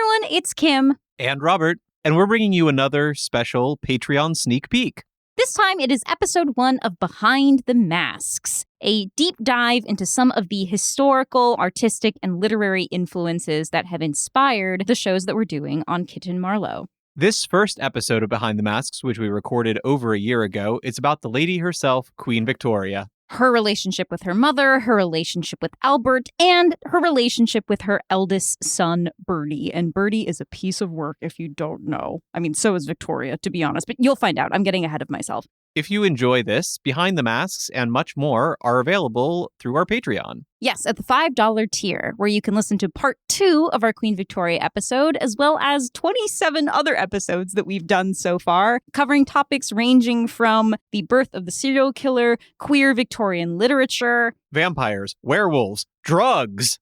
everyone, it's Kim. And Robert, and we're bringing you another special Patreon sneak peek. This time it is episode 1 of Behind the Masks, a deep dive into some of the historical, artistic, and literary influences that have inspired the shows that we're doing on Kitten Marlowe. This first episode of Behind the Masks, which we recorded over a year ago, is about the lady herself, Queen Victoria. Her relationship with her mother, her relationship with Albert, and her relationship with her eldest son, Bertie. And Bertie is a piece of work if you don't know. I mean, so is Victoria, to be honest, but you'll find out. I'm getting ahead of myself. If you enjoy this, Behind the Masks and much more are available through our Patreon. Yes, at the $5 tier, where you can listen to part 2 of our Queen Victoria episode, as well as 27 other episodes that we've done so far, covering topics ranging from the birth of the serial killer, queer Victorian literature, vampires, werewolves, drugs.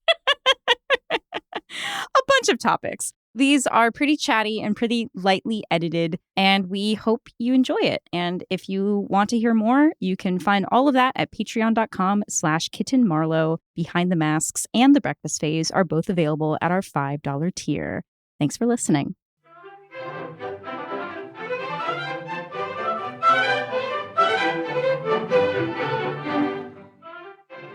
A bunch of topics. These are pretty chatty and pretty lightly edited, and we hope you enjoy it. And if you want to hear more, you can find all of that at patreon.com/kittenmarlowe. Behind the Masks and The Breakfast Phase are both available at our $5 tier. Thanks for listening.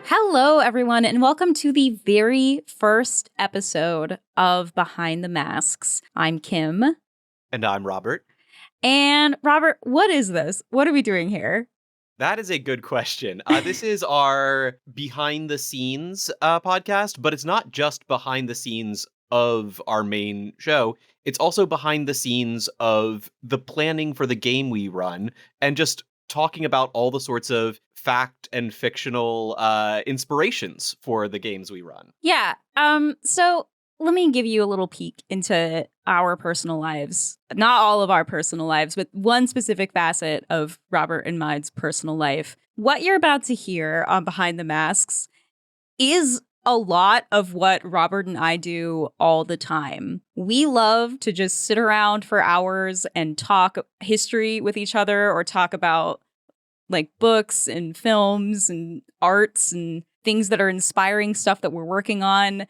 Hello, everyone, and welcome to the very first episode of Behind the Masks. I'm Kim. And I'm Robert. And Robert, what is this? What are we doing here? That is a good question. This is our behind the scenes podcast, but it's not just behind the scenes of our main show. It's also behind the scenes of the planning for the game we run and just talking about all the sorts of fact and fictional inspirations for the games we run. Yeah. So let me give you a little peek into our personal lives. Not all of our personal lives, but one specific facet of Robert and mine's personal life. What you're about to hear on Behind the Masks is a lot of what Robert and I do all the time. We love to just sit around for hours and talk history with each other or talk about like books and films and arts and things that are inspiring stuff that we're working on.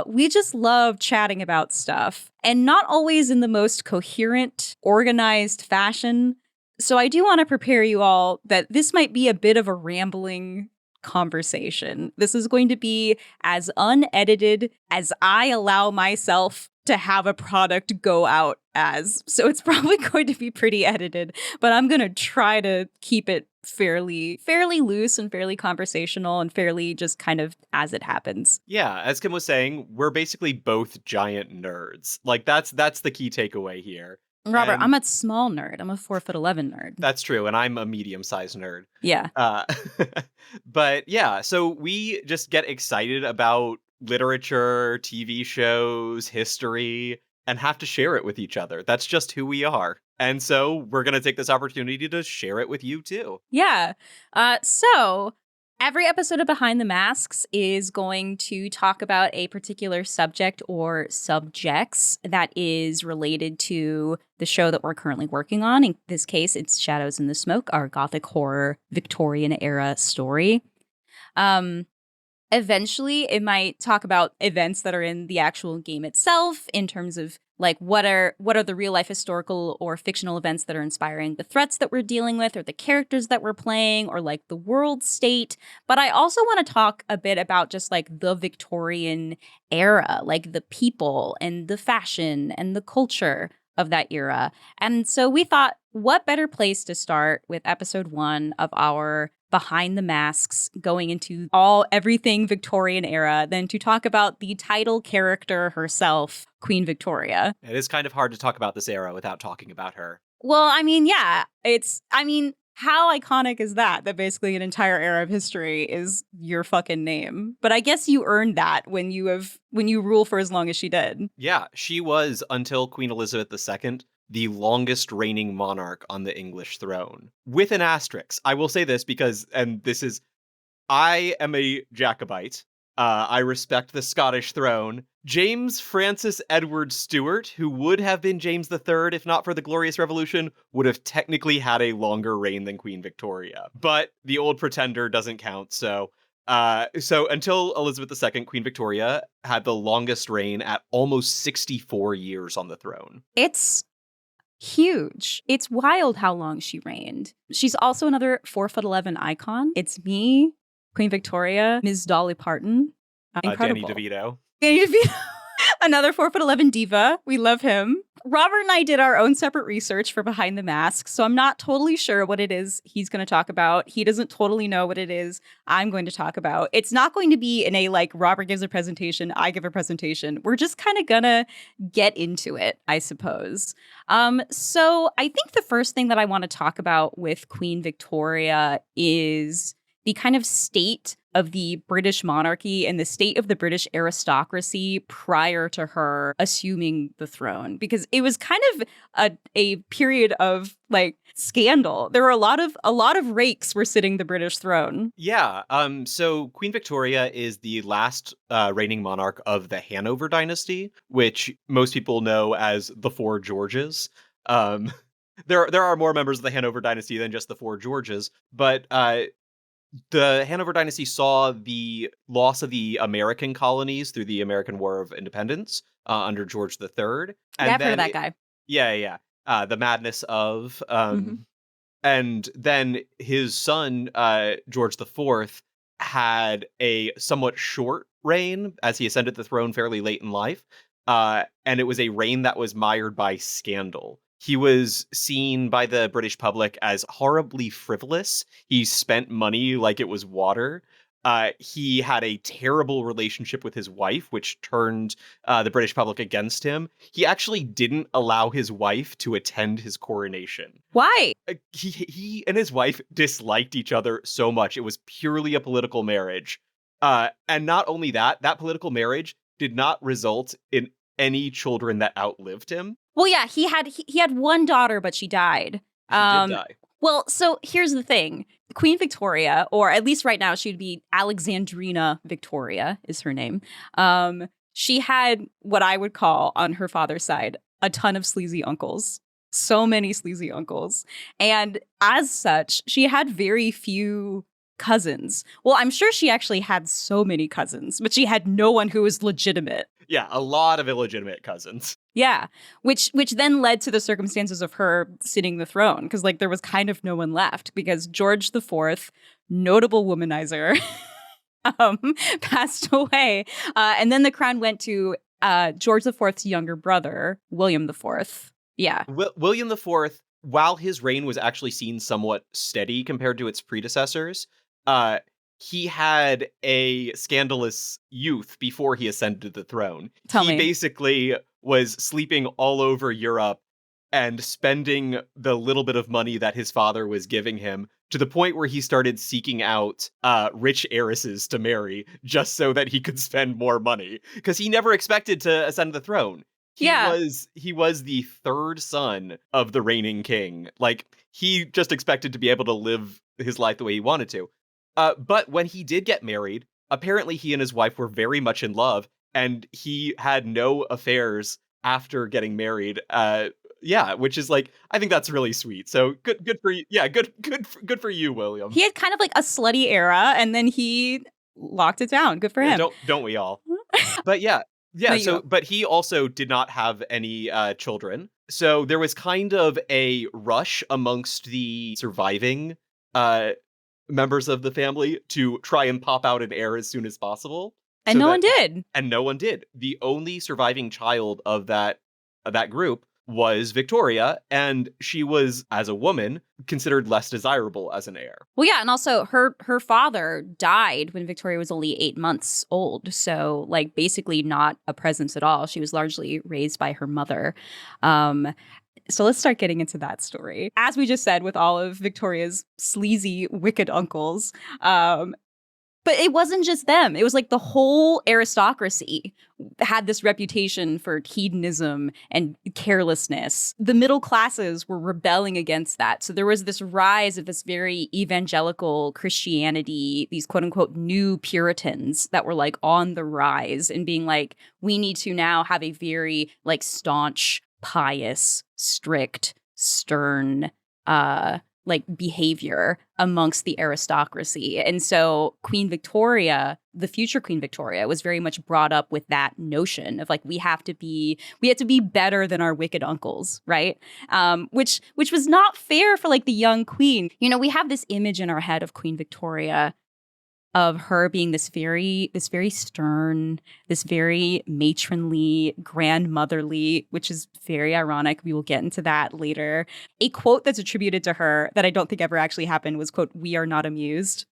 We just love chatting about stuff, and not always in the most coherent, organized fashion. So I do want to prepare you all that this might be a bit of a rambling conversation. This is going to be as unedited as I allow myself to have a product go out as. So it's probably going to be pretty edited, but I'm going to try to keep it fairly loose and fairly conversational and fairly just kind of as it happens. Yeah, as Kim was saying, we're basically both giant nerds. Like that's the key takeaway here. Robert, I'm a small nerd. I'm a 4'11" nerd. That's true, and I'm a medium-sized nerd. Yeah. But yeah, so we just get excited about literature, TV shows, history, and have to share it with each other. That's just who we are. And so we're going to take this opportunity to share it with you too. Yeah. So every episode of Behind the Masks is going to talk about a particular subject or subjects that is related to the show that we're currently working on. In this case, it's Shadows in the Smoke, our gothic horror Victorian era story. Eventually, it might talk about events that are in the actual game itself in terms of like what are the real life historical or fictional events that are inspiring the threats that we're dealing with or the characters that we're playing or like the world state. But I also want to talk a bit about just like the Victorian era, like the people and the fashion and the culture of that era. And so we thought, what better place to start with episode 1 of our Behind the Masks, going into everything Victorian era, than to talk about the title character herself, Queen Victoria. It is kind of hard to talk about this era without talking about her. Well, I mean, yeah, how iconic is that basically an entire era of history is your fucking name? But I guess you earned that when you rule for as long as she did. Yeah, she was, until Queen Elizabeth II, the longest reigning monarch on the English throne. With an asterisk. I will say this because, I am a Jacobite. I respect the Scottish throne. James Francis Edward Stuart, who would have been James III if not for the Glorious Revolution, would have technically had a longer reign than Queen Victoria. But the Old Pretender doesn't count, so So until Elizabeth II, Queen Victoria had the longest reign at almost 64 years on the throne. It's huge. It's wild how long she reigned. She's also another 4'11" icon. It's me, Queen Victoria, Ms. Dolly Parton. Danny Incredible. DeVito. Danny DeVito. Another 4'11" diva. We love him. Robert and I did our own separate research for Behind the Mask, so I'm not totally sure what it is he's going to talk about. He doesn't totally know what it is I'm going to talk about. It's not going to be in a like Robert gives a presentation, I give a presentation. We're just kind of gonna get into it, I suppose. So I think the first thing that I want to talk about with Queen Victoria is the kind of state of the British monarchy and the state of the British aristocracy prior to her assuming the throne, because it was kind of a period of like scandal. There were a lot of rakes were sitting the British throne. Yeah. So Queen Victoria is the last reigning monarch of the Hanover dynasty, which most people know as the Four Georges. There are more members of the Hanover dynasty than just the Four Georges, but the Hanover dynasty saw the loss of the American colonies through the American War of Independence under George III. And I've heard of that guy. Yeah. The madness of, Mhm. and then his son, George IV, had a somewhat short reign as he ascended the throne fairly late in life. And it was a reign that was mired by scandal. He was seen by the British public as horribly frivolous. He spent money like it was water. He had a terrible relationship with his wife, which turned the British public against him. He actually didn't allow his wife to attend his coronation. Why? He and his wife disliked each other so much. It was purely a political marriage. And not only that, that political marriage did not result in any children that outlived him. Well, yeah, he had one daughter, but she died. She did die. Well, so here's the thing. Queen Victoria, or at least right now she'd be Alexandrina Victoria is her name. She had what I would call on her father's side a ton of sleazy uncles. So many sleazy uncles. And as such, she had very few cousins. Well, I'm sure she actually had so many cousins, but she had no one who was legitimate. Yeah, a lot of illegitimate cousins. Yeah, which then led to the circumstances of her sitting the throne, because like there was kind of no one left because George IV, notable womanizer, passed away, and then the crown went to George IV's younger brother, William IV. Yeah, William IV, while his reign was actually seen somewhat steady compared to its predecessors, he had a scandalous youth before he ascended the throne. He basically was sleeping all over Europe and spending the little bit of money that his father was giving him to the point where he started seeking out rich heiresses to marry just so that he could spend more money, because he never expected to ascend the throne. He was the third son of the reigning king. Like, he just expected to be able to live his life the way he wanted to. But when he did get married, apparently he and his wife were very much in love, and he had no affairs after getting married. Yeah, which is like, I think that's really sweet. So good for you. Yeah, good for you, William. He had kind of like a slutty era, and then he locked it down. Good for him. Don't we all? But yeah. But he also did not have any children. So there was kind of a rush amongst the surviving members of the family to try and pop out an heir as soon as possible. And no one did. And no one did. The only surviving child of that group was Victoria, and she was, as a woman, considered less desirable as an heir. Well, yeah, and also her father died when Victoria was only 8 months old, so like basically not a presence at all. She was largely raised by her mother. So let's start getting into that story. As we just said, with all of Victoria's sleazy, wicked uncles, but it wasn't just them. It was like the whole aristocracy had this reputation for hedonism and carelessness. The middle classes were rebelling against that. So there was this rise of this very evangelical Christianity, these quote unquote new Puritans that were like on the rise and being like, we need to now have a very like staunch, pious, strict, stern, like behavior amongst the aristocracy. And so Queen Victoria, the future Queen Victoria, was very much brought up with that notion of like, we have to be better than our wicked uncles, right? Which was not fair for like the young queen. You know, we have this image in our head of Queen Victoria of her being this very stern, this very matronly, grandmotherly, which is very ironic. We will get into that later. A quote that's attributed to her that I don't think ever actually happened was, quote, "We are not amused."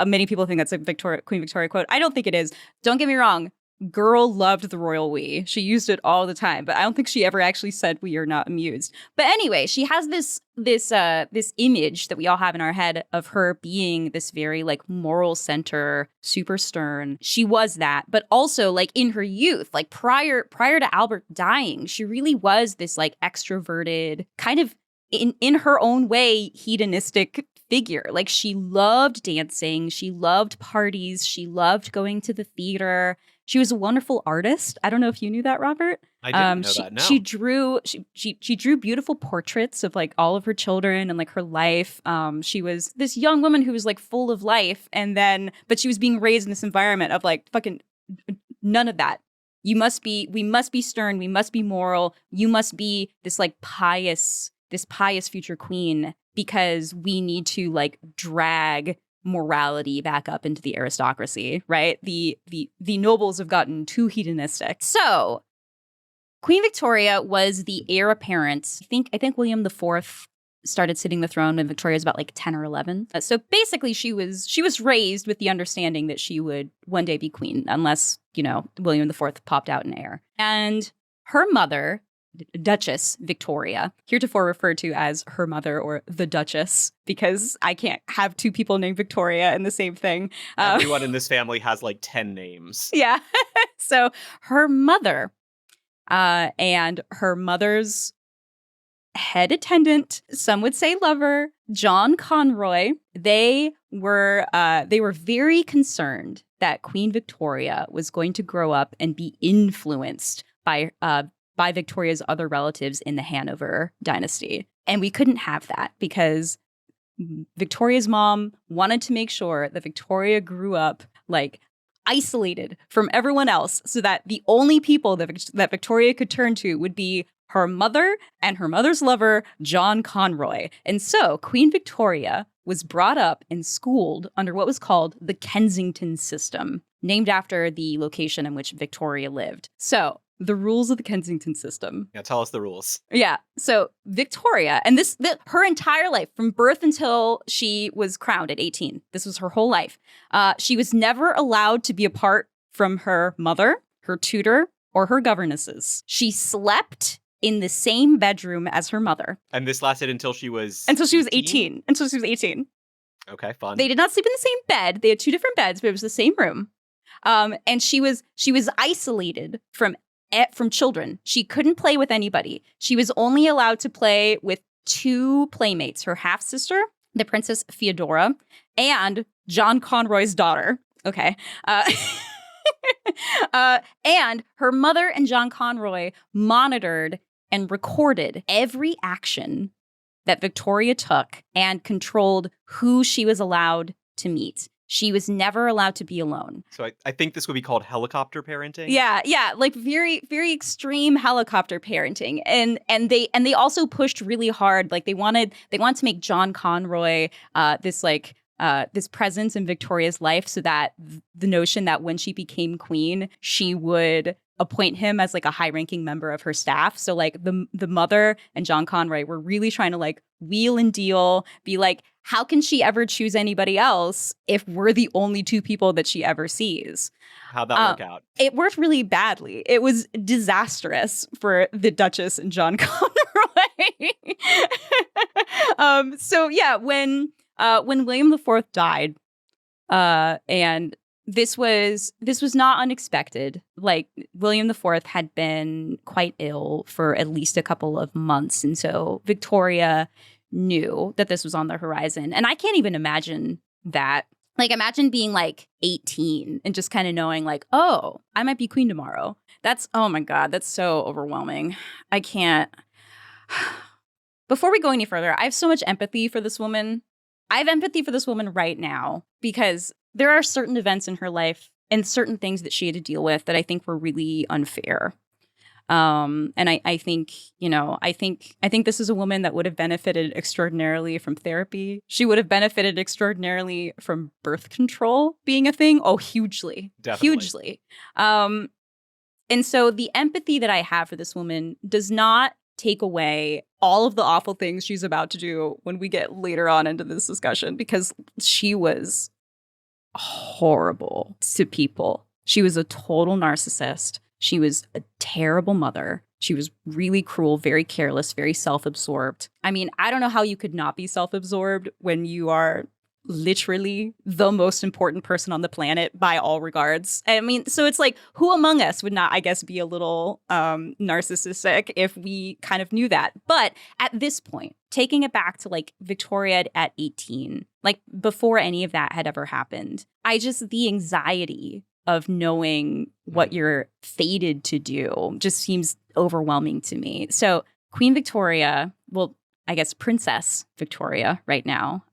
Many people think that's a Queen Victoria quote. I don't think it is. Don't get me wrong. Girl loved the royal we. She used it all the time, but I don't think she ever actually said "we are not amused." But anyway, she has this image that we all have in our head of her being this very like moral center, super stern. She was that, but also like in her youth, like prior to Albert dying, she really was this like extroverted, kind of in her own way, hedonistic figure. Like she loved dancing, she loved parties, she loved going to the theater. She was a wonderful artist. I don't know if you knew that, Robert. I didn't know that. No. She drew beautiful portraits of like all of her children and like her life. She was this young woman who was like full of life, but she was being raised in this environment of like fucking none of that. We must be stern. We must be moral. You must be this like pious future queen because we need to like drag morality back up into the aristocracy, right? The nobles have gotten too hedonistic. So Queen Victoria was the heir apparent. I think William IV started sitting the throne when Victoria was about like 10 or 11. So basically she was raised with the understanding that she would one day be queen unless, you know, William IV popped out an heir. And her mother, Duchess Victoria, heretofore referred to as her mother or the Duchess, because I can't have two people named Victoria in the same thing. Everyone in this family has like 10 names. Yeah. So her mother and her mother's head attendant, some would say lover, John Conroy, they were very concerned that Queen Victoria was going to grow up and be influenced by Victoria's other relatives in the Hanover dynasty. And we couldn't have that because Victoria's mom wanted to make sure that Victoria grew up like isolated from everyone else so that the only people that Victoria could turn to would be her mother and her mother's lover, John Conroy. And so Queen Victoria was brought up and schooled under what was called the Kensington system, named after the location in which Victoria lived. So the rules of the Kensington system. Yeah, tell us the rules. Yeah. So Victoria, and her entire life, from birth until she was crowned at 18, this was her whole life. She was never allowed to be apart from her mother, her tutor, or her governesses. She slept in the same bedroom as her mother. And this lasted until she was 18. Until she was 18. Okay, fun. They did not sleep in the same bed. They had two different beds, but it was the same room. And she was isolated from children. She couldn't play with anybody. She was only allowed to play with two playmates, her half-sister, the Princess Theodora, and John Conroy's daughter. Okay. And her mother and John Conroy monitored and recorded every action that Victoria took and controlled who she was allowed to meet. She was never allowed to be alone. So I think this would be called helicopter parenting. Yeah, like very, very extreme helicopter parenting, and they also pushed really hard. Like they wanted to make John Conroy this presence in Victoria's life, so that the notion that when she became queen, she would appoint him as like a high-ranking member of her staff. So like the mother and John Conroy were really trying to like wheel and deal, be like, how can she ever choose anybody else if we're the only two people that she ever sees? How'd that work out? It worked really badly. It was disastrous for the Duchess and John Conroy. So yeah, when William IV died, and this was not unexpected. Like William IV had been quite ill for at least a couple of months, and so Victoria knew that this was on the horizon. And I can't even imagine that. Like, imagine being like 18 and just kind of knowing like, oh, I might be queen tomorrow. Oh my God, that's so overwhelming. I can't. Before we go any further, I have so much empathy for this woman. I have empathy for this woman right now because there are certain events in her life and certain things that she had to deal with that I think were really unfair. And I think, I think this is a woman that would have benefited extraordinarily from therapy. She would have benefited extraordinarily from birth control being a thing. Oh, hugely. Definitely. Hugely. And so the empathy that I have for this woman does not take away all of the awful things she's about to do when we get later on into this discussion, because she was horrible to people. She was a total narcissist. She was a terrible mother. She was really cruel, very careless, very self-absorbed. I mean, I don't know how you could not be self-absorbed when you are literally the most important person on the planet by all regards. I mean, so it's like, who among us would not, I guess, be a little narcissistic if we kind of knew that? But at this point, taking it back to like Victoria at 18, like before any of that had ever happened, the anxiety of knowing what you're fated to do just seems overwhelming to me. So Queen Victoria, well, I guess Princess Victoria right now,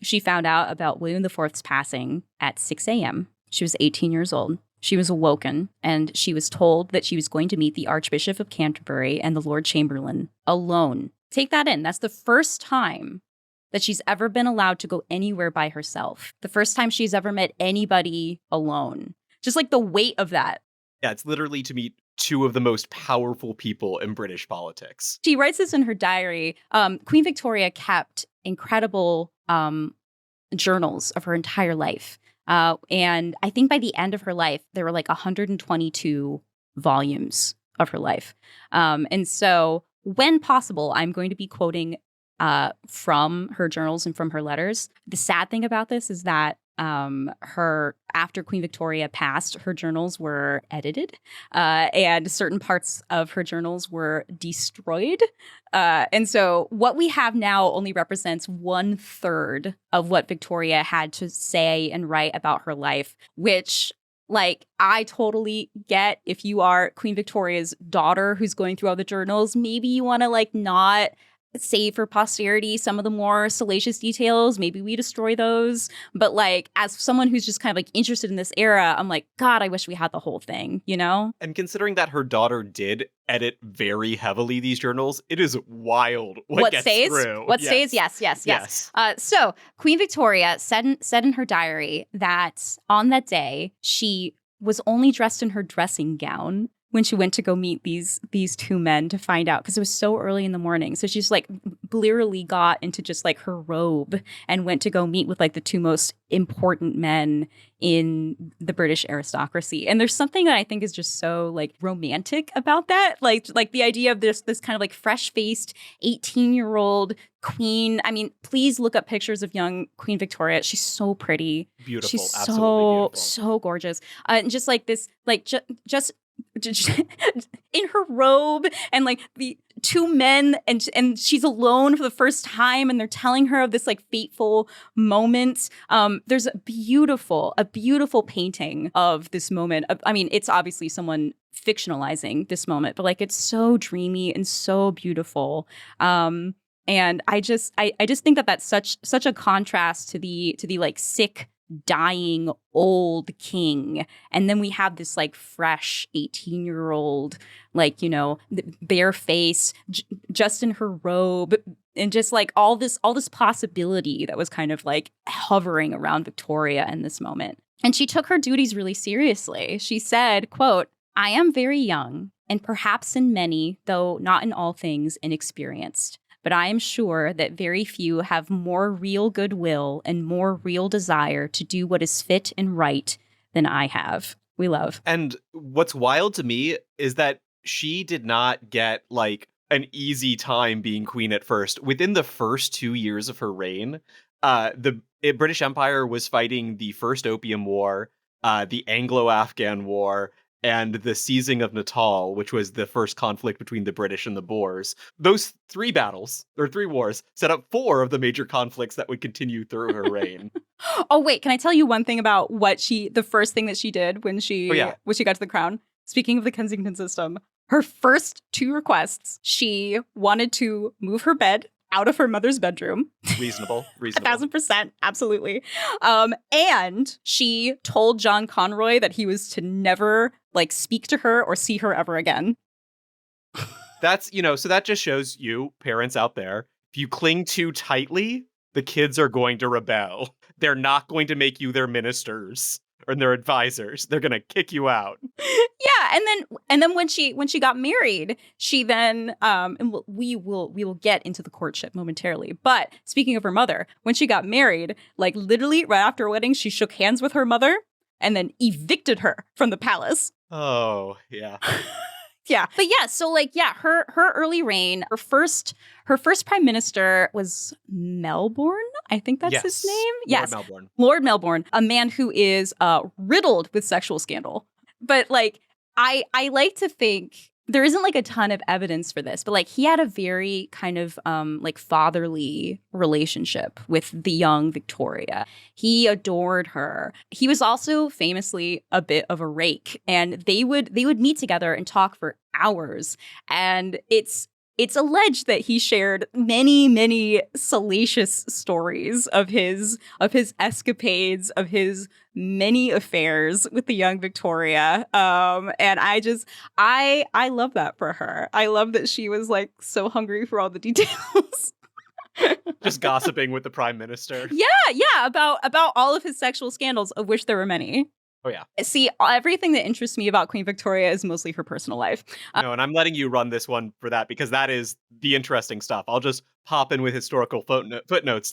she found out about William IV's passing at 6 a.m. She was 18 years old. She was awoken and she was told that she was going to meet the Archbishop of Canterbury and the Lord Chamberlain alone. Take that in. That's the first time that she's ever been allowed to go anywhere by herself. The first time she's ever met anybody alone. Just like the weight of that. Yeah, it's literally to meet two of the most powerful people in British politics. She writes this in her diary. Queen Victoria kept incredible journals of her entire life. And I think by the end of her life, there were like 122 volumes of her life. And so when possible, I'm going to be quoting from her journals and from her letters. The sad thing about this is that after Queen Victoria passed, her journals were edited and certain parts of her journals were destroyed. And so what we have now only represents 1/3 of what Victoria had to say and write about her life, which, like, I totally get if you are Queen Victoria's daughter who's going through all the journals. Maybe you want to like not save for posterity some of the more salacious details. Maybe we destroy those. But like, as someone who's just kind of like interested in this era, I'm like, God, I wish we had the whole thing, you know? And considering that her daughter did edit very heavily these journals, it is wild what gets stays through. What stays? Yes. So Queen Victoria said in her diary that on that day, she was only dressed in her dressing gown when she went to go meet these two men to find out, because it was so early in the morning. So she's like blearily got into just like her robe and went to go meet with like the two most important men in the British aristocracy. And there's something that I think is just so like romantic about that. Like the idea of this kind of like fresh-faced 18-year-old queen. I mean, please look up pictures of young Queen Victoria. She's so pretty. Beautiful. She's Absolutely beautiful. so gorgeous. And just like this, like just in her robe, and like the two men, and she's alone for the first time, and they're telling her of this like fateful moment. There's a beautiful painting of this moment. I mean, it's obviously someone fictionalizing this moment, but like it's so dreamy and so beautiful. And I just think that that's such a contrast to the like sick, dying old king, and then we have this like fresh 18-year-old, like, you know, bare face, just in her robe, and just like all this possibility that was kind of like hovering around Victoria in this moment. And she took her duties really seriously. She said, quote, "I am very young, and perhaps in many, though not in all things, inexperienced. But I am sure that very few have more real goodwill and more real desire to do what is fit and right than I have." We love. And what's wild to me is that she did not get like an easy time being queen at first. Within the first 2 years of her reign, the British Empire was fighting the First Opium War, the Anglo-Afghan War, and the seizing of Natal, which was the first conflict between the British and the Boers. Those 3 battles, or 3 wars, set up 4 of the major conflicts that would continue through her reign. Oh, wait, can I tell you one thing about the first thing that she did when she got to the crown? Speaking of the Kensington system, her first 2 requests, she wanted to move her bed out of her mother's bedroom. Reasonable. 1,000%. Absolutely. And she told John Conroy that he was to never speak to her or see her ever again. That's, so that just shows you, parents out there, if you cling too tightly, the kids are going to rebel. They're not going to make you their ministers or their advisors. They're going to kick you out. Yeah, and then when she got married, she then and we will get into the courtship momentarily. But speaking of her mother, when she got married, literally right after her wedding, she shook hands with her mother and then evicted her from the palace. Oh, yeah. Yeah. But yeah, so her early reign, her first prime minister was Melbourne. I think that's his name. Yes. Lord Melbourne, a man who is riddled with sexual scandal. But I like to think there isn't a ton of evidence for this, but he had a very kind of fatherly relationship with the young Victoria. He adored her. He was also famously a bit of a rake, and they would meet together and talk for hours. And it's alleged that he shared many, many salacious stories of his escapades, of his many affairs with the young Victoria. And I love that for her. I love that she was so hungry for all the details. Just gossiping with the prime minister. Yeah, about all of his sexual scandals, of which there were many. Oh, yeah. See, everything that interests me about Queen Victoria is mostly her personal life. No, and I'm letting you run this one for that because that is the interesting stuff. I'll just pop in with historical footnotes.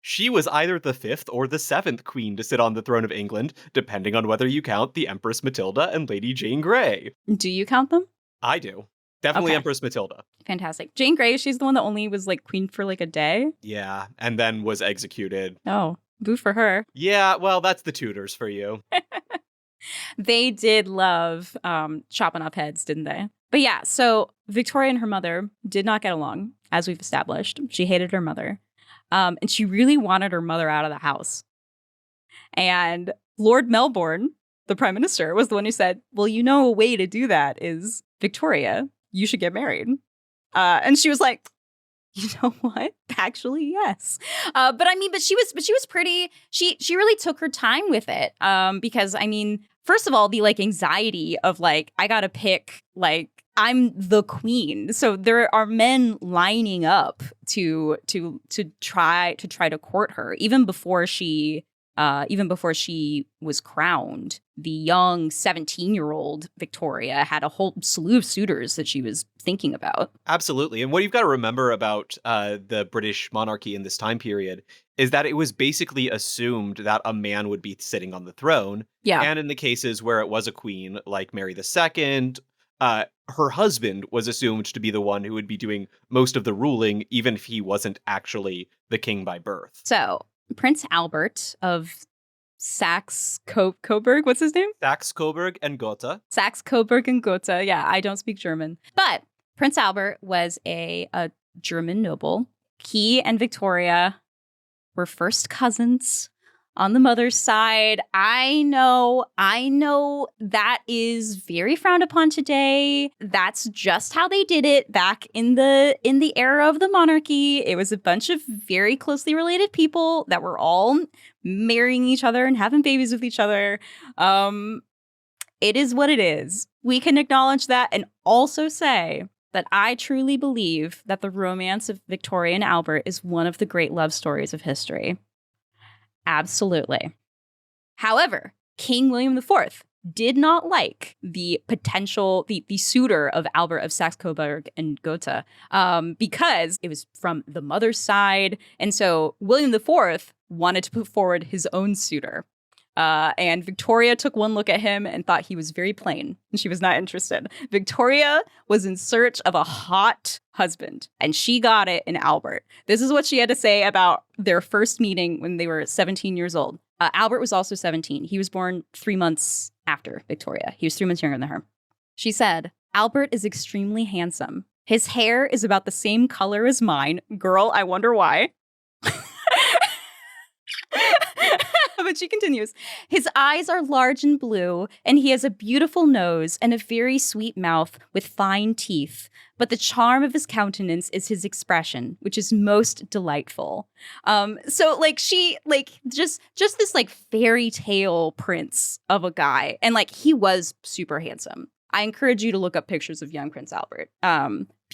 She was either the 5th or the 7th queen to sit on the throne of England, depending on whether you count the Empress Matilda and Lady Jane Grey. Do you count them? I do. Definitely Okay. Empress Matilda. Fantastic. Jane Grey, she's the one that only was queen for a day? Yeah, and then was executed. Oh, boo for her. Yeah, well, that's the Tudors for you. They did love chopping off heads, didn't they? But yeah, so Victoria and her mother did not get along, as we've established. She hated her mother. And she really wanted her mother out of the house. And Lord Melbourne, the prime minister, was the one who said, well, a way to do that is, Victoria, you should get married. And she was like, you know what? Actually, yes. But she was pretty. She really took her time with it. Because first of all, the anxiety of I gotta pick I'm the queen, so there are men lining up to try to court her even before she was crowned. The young 17-year-old Victoria had a whole slew of suitors that she was thinking about. Absolutely. And what you've got to remember about the British monarchy in this time period is that it was basically assumed that a man would be sitting on the throne. Yeah. And in the cases where it was a queen, like Mary II, her husband was assumed to be the one who would be doing most of the ruling, even if he wasn't actually the king by birth. So Prince Albert of Saxe-Coburg, what's his name? Saxe-Coburg and Gotha. Saxe-Coburg and Gotha. Yeah, I don't speak German. But Prince Albert was a German noble. He and Victoria were first cousins on the mother's side. I know that is very frowned upon today. That's just how they did it back in the era of the monarchy. It was a bunch of very closely related people that were all marrying each other and having babies with each other. It is what it is. We can acknowledge that and also say that I truly believe that the romance of Victoria and Albert is one of the great love stories of history. Absolutely. However, King William IV did not like the suitor of Albert of Saxe-Coburg and Gotha because it was from the mother's side. And so William IV wanted to put forward his own suitor. And Victoria took one look at him and thought he was very plain, and she was not interested. Victoria was in search of a hot husband, and she got it in Albert. This is what she had to say about their first meeting when they were 17 years old. Albert was also 17. He was born 3 months after Victoria. He was 3 months younger than her. She said, Albert is extremely handsome. His hair is about the same color as mine. Girl, I wonder why. But she continues. His eyes are large and blue, and he has a beautiful nose and a very sweet mouth with fine teeth. But the charm of his countenance is his expression, which is most delightful. So like she like just this like fairy tale prince of a guy, and like he was super handsome. I encourage you to look up pictures of young Prince Albert.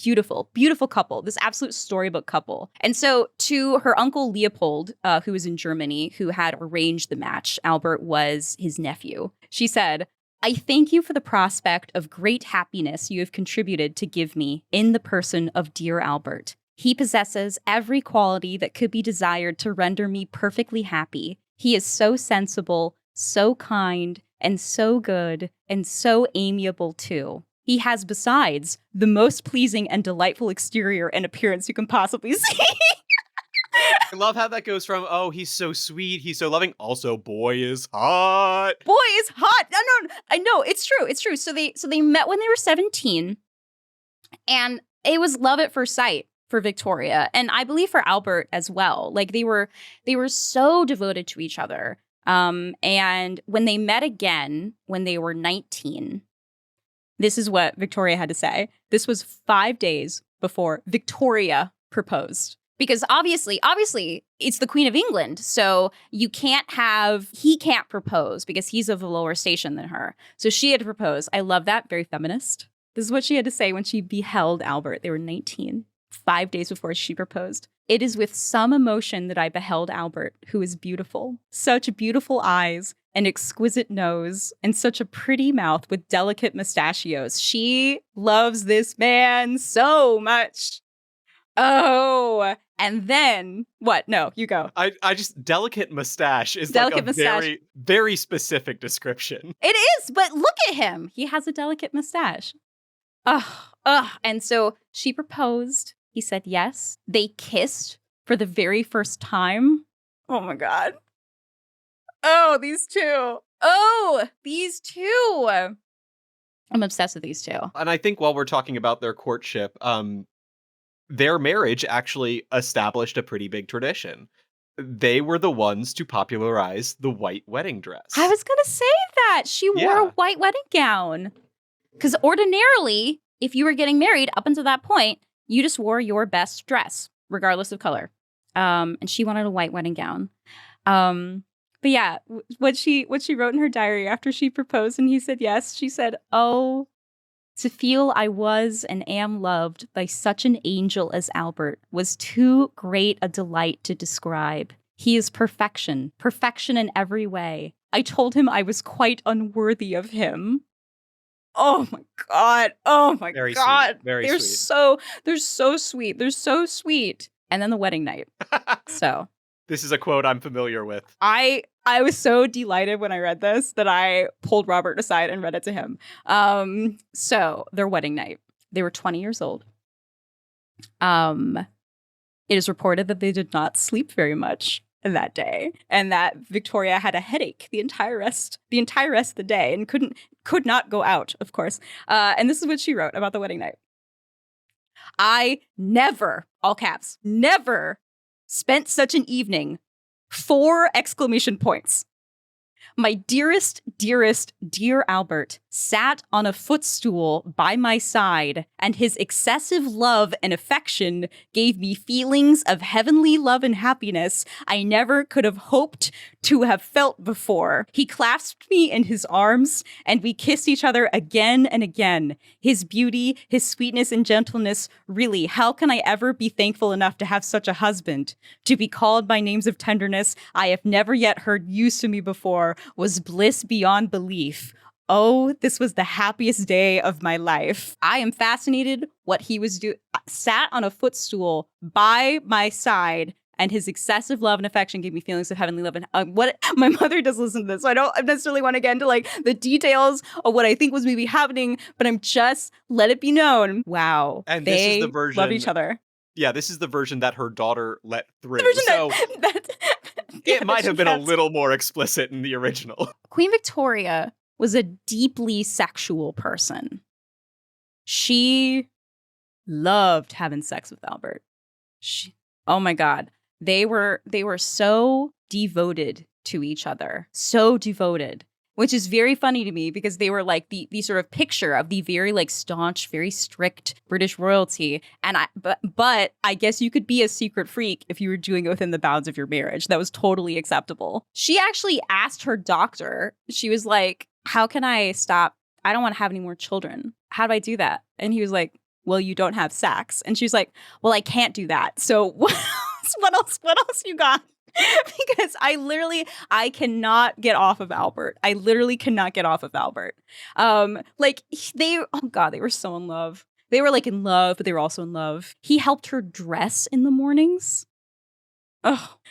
Beautiful, beautiful couple, this absolute storybook couple. And so to her uncle Leopold, who was in Germany, who had arranged the match, Albert was his nephew. She said, I thank you for the prospect of great happiness you have contributed to give me in the person of dear Albert. He possesses every quality that could be desired to render me perfectly happy. He is so sensible, so kind, and so good, and so amiable too. He has, besides, the most pleasing and delightful exterior and appearance you can possibly see. I love how that goes from, oh, he's so sweet, he's so loving, also, boy is hot. Boy is hot. No, I know, it's true, it's true. So they met when they were 17, and it was love at first sight for Victoria, and I believe for Albert as well. Like they were so devoted to each other. And when they met again, when they were 19, this is what Victoria had to say. This was 5 days before Victoria proposed. Because obviously, it's the Queen of England. So he can't propose because he's of a lower station than her. So she had to propose. I love that. Very feminist. This is what she had to say when she beheld Albert. They were 19, 5 days before she proposed. It is with some emotion that I beheld Albert, who is beautiful. Such beautiful eyes, an exquisite nose, and such a pretty mouth with delicate mustachios. She loves this man so much. Oh, and then what? No, you go. I just, delicate mustache is delicate like a mustache. very, very specific description. It is, but look at him. He has a delicate mustache. And so she proposed. He said yes. They kissed for the very first time. Oh my God. Oh, these two. I'm obsessed with these two. And I think while we're talking about their courtship, their marriage actually established a pretty big tradition. They were the ones to popularize the white wedding dress. I was going to say that. She wore a white wedding gown. Because ordinarily, if you were getting married up until that point, you just wore your best dress, regardless of color. And she wanted a white wedding gown. But yeah, what she wrote in her diary after she proposed and he said yes, she said, "Oh, to feel I was and am loved by such an angel as Albert was too great a delight to describe. He is perfection, perfection in every way. I told him I was quite unworthy of him." Oh my God. Oh my Very God. Sweet. Very they're sweet. They're so sweet. They're so sweet. And then the wedding night. So this is a quote I'm familiar with. I was so delighted when I read this that I pulled Robert aside and read it to him. So their wedding night. They were 20 years old. It is reported that they did not sleep very much that day, and that Victoria had a headache the entire rest of the day, and could not go out, of course. And this is what she wrote about the wedding night. I never, all caps, never spent such an evening. 4 exclamation points. My dearest, dear Albert sat on a footstool by my side, and his excessive love and affection gave me feelings of heavenly love and happiness I never could have hoped to have felt before. He clasped me in his arms, and we kissed each other again and again. His beauty, his sweetness and gentleness, really, how can I ever be thankful enough to have such a husband? To be called by names of tenderness I have never yet heard used to me before was bliss beyond belief. Oh, this was the happiest day of my life. I am fascinated what he was doing. Sat on a footstool by my side, and his excessive love and affection gave me feelings of heavenly love. And what my mother does listen to this, so I don't necessarily want to get into like the details of what I think was maybe happening, but I'm just let it be known. Wow, and they this is the version, love each other. Yeah, this is the version that her daughter let through. The version so it might have been a little more explicit in the original. Queen Victoria was a deeply sexual person. She loved having sex with Albert. Oh my God. They were so devoted to each other, so devoted, which is very funny to me because they were like the sort of picture of the very like staunch, very strict British royalty. And but I guess you could be a secret freak if you were doing it within the bounds of your marriage. That was totally acceptable. She actually asked her doctor, she was like, how can I stop? I don't want to have any more children. How do I do that? And he was like, well, you don't have sex. And she was like, well, I can't do that. So what else you got? Because I cannot get off of Albert. I literally cannot get off of Albert. They were so in love. They were like in love, but they were also in love. He helped her dress in the mornings.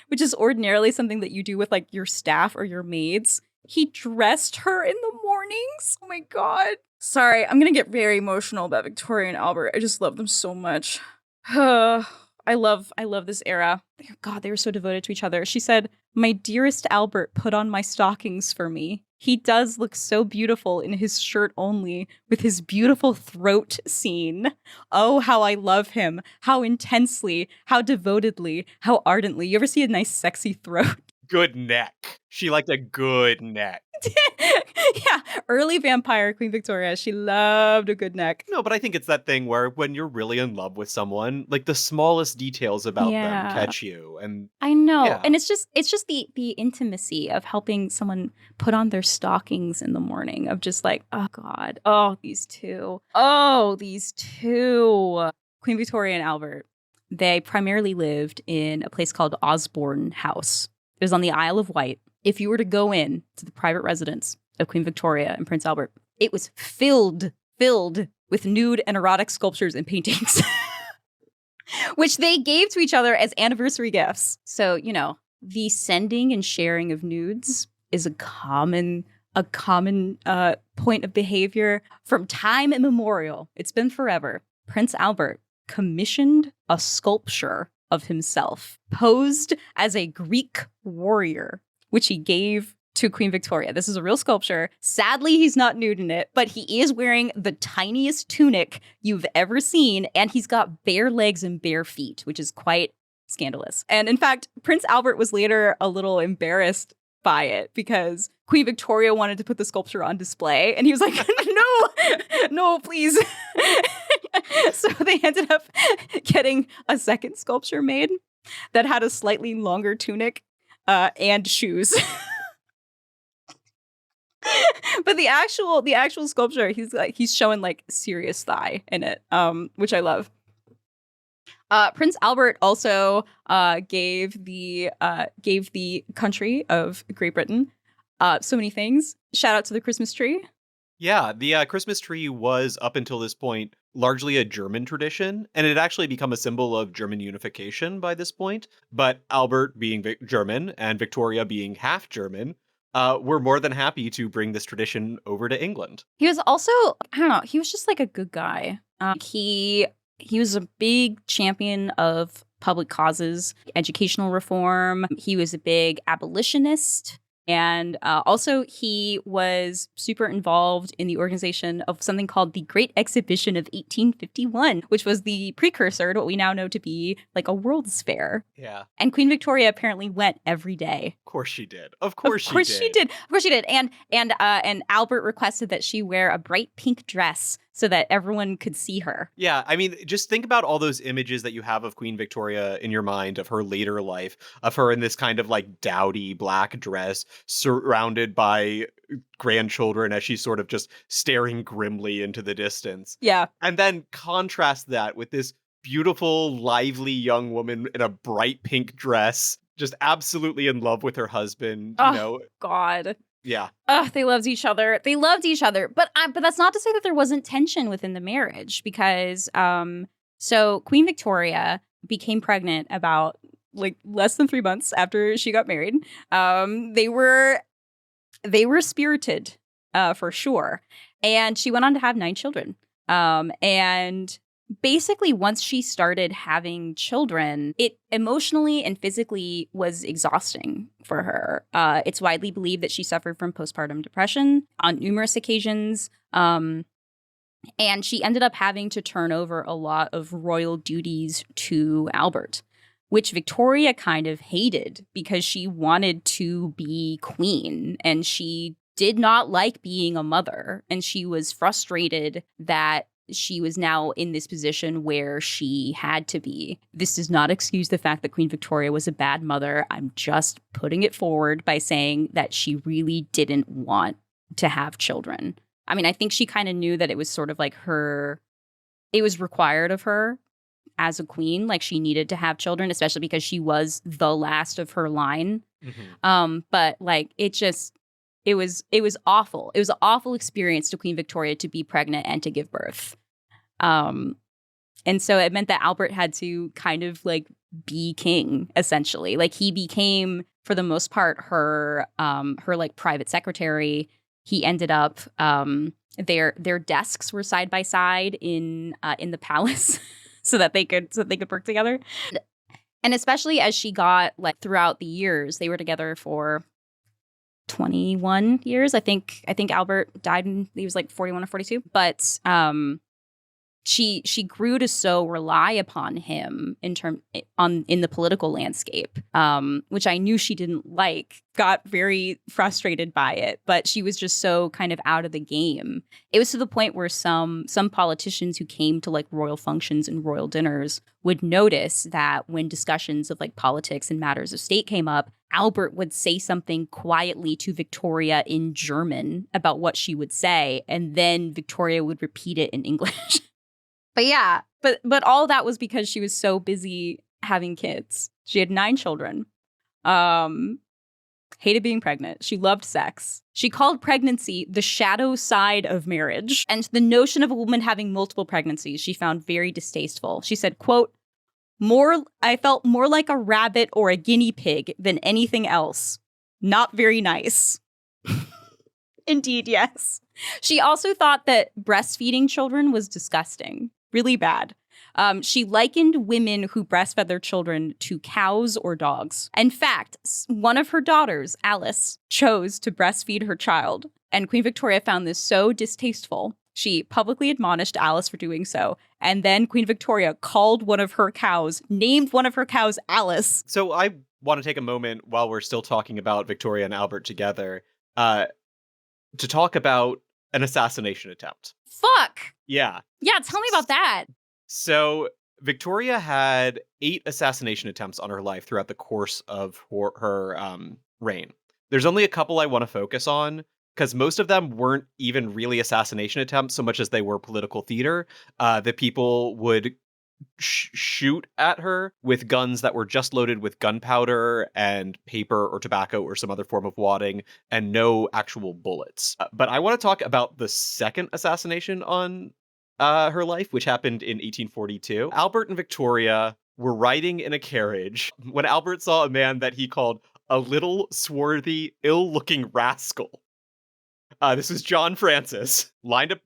Which is ordinarily something that you do with like your staff or your maids. He dressed her in the mornings. Oh my God. Sorry, I'm going to get very emotional about Victoria and Albert. I just love them so much. I love this era. God, they were so devoted to each other. She said, my dearest Albert put on my stockings for me. He does look so beautiful in his shirt only, with his beautiful throat scene. Oh, how I love him. How intensely, how devotedly, how ardently. You ever see a nice sexy throat? Good neck. She liked a good neck. Yeah, early vampire Queen Victoria. She loved a good neck. No, but I think it's that thing where when you're really in love with someone, like the smallest details about them catch you. And I know. Yeah. And it's just the intimacy of helping someone put on their stockings in the morning, of just like, oh God, oh, these two. Oh, these two. Queen Victoria and Albert. They primarily lived in a place called Osborne House. It was on the Isle of Wight. If you were to go in to the private residence of Queen Victoria and Prince Albert, it was filled with nude and erotic sculptures and paintings, which they gave to each other as anniversary gifts. So, you know, the sending and sharing of nudes is a common point of behavior from time immemorial. It's been forever. Prince Albert commissioned a sculpture of himself, posed as a Greek warrior, which he gave to Queen Victoria. This is a real sculpture. Sadly, he's not nude in it, but he is wearing the tiniest tunic you've ever seen, and he's got bare legs and bare feet, which is quite scandalous. And in fact, Prince Albert was later a little embarrassed by it because Queen Victoria wanted to put the sculpture on display, and he was like, no, please. So they ended up getting a second sculpture made that had a slightly longer tunic and shoes. But the actual sculpture, he's showing like serious thigh in it, which I love. Prince Albert also gave the country of Great Britain so many things. Shout out to the Christmas tree. Yeah, the Christmas tree was, up until this point, largely a German tradition, and it had actually become a symbol of German unification by this point. But Albert, being German, and Victoria being half German, were more than happy to bring this tradition over to England. He was also, I don't know, he was just like a good guy. He was a big champion of public causes, educational reform. He was a big abolitionist. And also, he was super involved in the organization of something called the Great Exhibition of 1851, which was the precursor to what we now know to be like a World's Fair. Yeah. And Queen Victoria apparently went every day. Of course she did. Of course she did. And Albert requested that she wear a bright pink dress so that everyone could see her. Yeah, I mean, just think about all those images that you have of Queen Victoria in your mind, of her later life, of her in this kind of like dowdy black dress, surrounded by grandchildren as she's sort of just staring grimly into the distance. Yeah. And then contrast that with this beautiful, lively young woman in a bright pink dress, just absolutely in love with her husband, you know. God. Yeah. They loved each other. But that's not to say that there wasn't tension within the marriage, because so Queen Victoria became pregnant about like less than 3 months after she got married. They were spirited for sure, and she went on to have 9 children. And basically, once she started having children, it emotionally and physically was exhausting for her. It's widely believed that she suffered from postpartum depression on numerous occasions. And she ended up having to turn over a lot of royal duties to Albert, which Victoria kind of hated because she wanted to be queen and she did not like being a mother. And she was frustrated that she was now in this position where she had to be. This does not excuse the fact that Queen Victoria was a bad mother. I'm just putting it forward by saying that she really didn't want to have children. I mean, I think she kind of knew that it was sort of like it was required of her as a queen. Like, she needed to have children, especially because she was the last of her line. But like, it was awful. It was an awful experience to Queen Victoria to be pregnant and to give birth. And so it meant that Albert had to kind of like be king, essentially. Like, he became, for the most part, her like private secretary. He ended up their desks were side by side in the palace so that they could work together. And especially as she got, like, throughout the years, they were together for 21 years. I think Albert died when he was like 41 or 42. But she grew to so rely upon him in the political landscape, which I knew she didn't like. Got very frustrated by it, but she was just so kind of out of the game. It was to the point where some politicians who came to like royal functions and royal dinners would notice that when discussions of like politics and matters of state came up, Albert would say something quietly to Victoria in German about what she would say, and then Victoria would repeat it in English. But yeah, but all that was because she was so busy having kids. She had 9 children. Hated being pregnant. She loved sex. She called pregnancy the shadow side of marriage. And the notion of a woman having multiple pregnancies she found very distasteful. She said, quote, I felt more like a rabbit or a guinea pig than anything else. Not very nice. Indeed, yes. She also thought that breastfeeding children was disgusting. Really bad. She likened women who breastfed their children to cows or dogs. In fact, one of her daughters, Alice, chose to breastfeed her child, and Queen Victoria found this so distasteful. She publicly admonished Alice for doing so, and then Queen Victoria named one of her cows Alice. So I want to take a moment while we're still talking about Victoria and Albert together, to talk about an assassination attempt. Fuck! Yeah. Yeah, tell me about that. So Victoria had 8 assassination attempts on her life throughout the course of her reign. There's only a couple I want to focus on, because most of them weren't even really assassination attempts so much as they were political theater. That people would shoot at her with guns that were just loaded with gunpowder and paper or tobacco or some other form of wadding and no actual bullets. But I want to talk about the second assassination on her life, which happened in 1842. Albert and Victoria were riding in a carriage when Albert saw a man that he called a little, swarthy, ill-looking rascal. This is John Francis, lined up,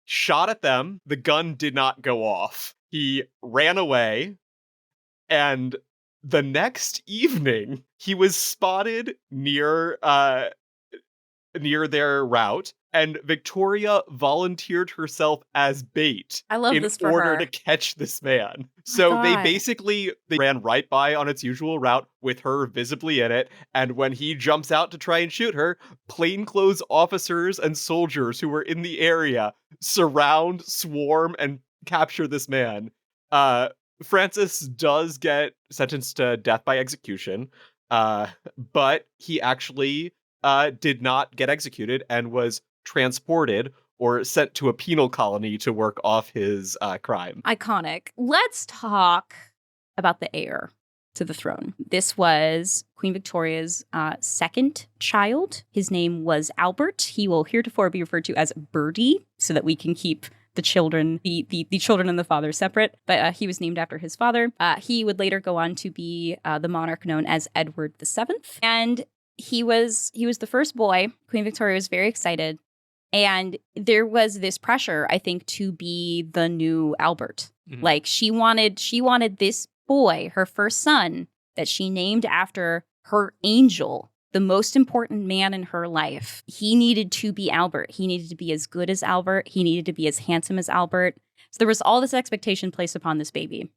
shot at them. The gun did not go off. He ran away, and the next evening, he was spotted near their route, and Victoria volunteered herself as bait I love this for in order her. to catch this man. So they ran right by on its usual route with her visibly in it, and when he jumps out to try and shoot her, plainclothes officers and soldiers who were in the area surround, swarm, and capture this man. Francis does get sentenced to death by execution, but he actually did not get executed and was transported or sent to a penal colony to work off his crime. Iconic. Let's talk about the heir to the throne. This was Queen Victoria's second child. His name was Albert. He will heretofore be referred to as Bertie, so that we can keep the children, the children and the father separate. But he was named after his father. He would later go on to be the monarch known as Edward VII. And he was the first boy. Queen Victoria was very excited. And there was this pressure, I think, to be the new Albert. Mm-hmm. Like, she wanted this boy, her first son, that she named after her angel, the most important man in her life. He needed to be Albert. He needed to be as good as Albert. He needed to be as handsome as Albert. So there was all this expectation placed upon this baby.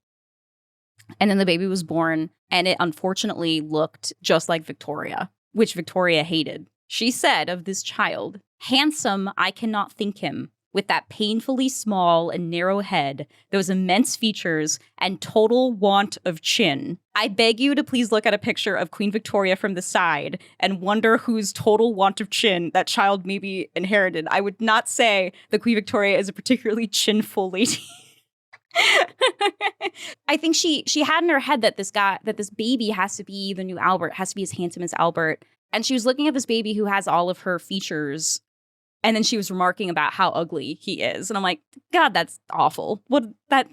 And then the baby was born, and it unfortunately looked just like Victoria, which Victoria hated. She said of this child, "Handsome, I cannot think him, with that painfully small and narrow head, those immense features, and total want of chin. I beg you to please look at a picture of Queen Victoria from the side and wonder whose total want of chin that child may be inherited. I would not say that Queen Victoria is a particularly chinful lady." I think she had in her head that this baby has to be the new Albert, has to be as handsome as Albert. And she was looking at this baby who has all of her features. And then she was remarking about how ugly he is. And I'm like, God, that's awful. What that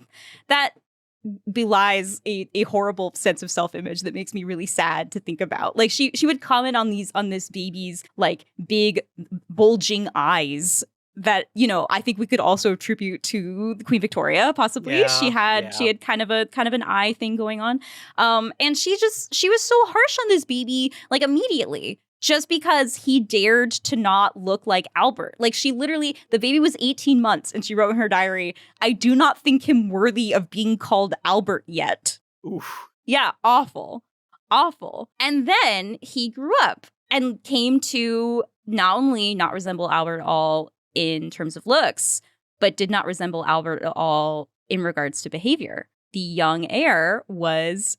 belies a horrible sense of self-image that makes me really sad to think about. Like she would comment on this baby's like big bulging eyes that, you know, I think we could also attribute to Queen Victoria, possibly. Yeah, She had kind of an eye thing going on. And she was so harsh on this baby, like immediately, just because he dared to not look like Albert. Like the baby was 18 months and she wrote in her diary, "I do not think him worthy of being called Albert yet." Oof. Yeah, awful. Awful. And then he grew up and came to not only not resemble Albert at all in terms of looks, but did not resemble Albert at all in regards to behavior. The young heir was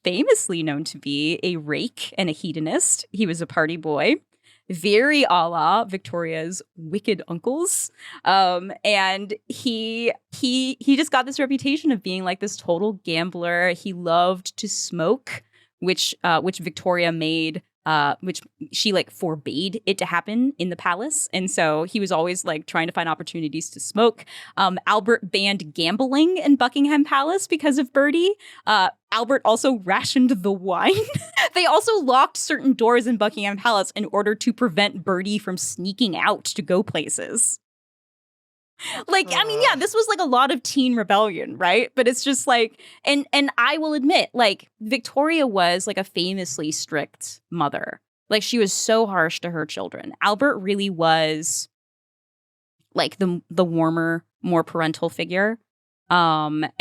famously known to be a rake and a hedonist. He was a party boy, very a la Victoria's wicked uncles. And he just got this reputation of being like this total gambler. He loved to smoke, which Victoria made, which she like forbade it to happen in the palace. And so he was always like trying to find opportunities to smoke. Albert banned gambling in Buckingham Palace because of Bertie. Albert also rationed the wine. They also locked certain doors in Buckingham Palace in order to prevent Bertie from sneaking out to go places. Like, I mean, yeah, this was like a lot of teen rebellion, right? But it's just like, and I will admit, like, Victoria was like a famously strict mother. Like, she was so harsh to her children. Albert really was like the warmer, more parental figure. And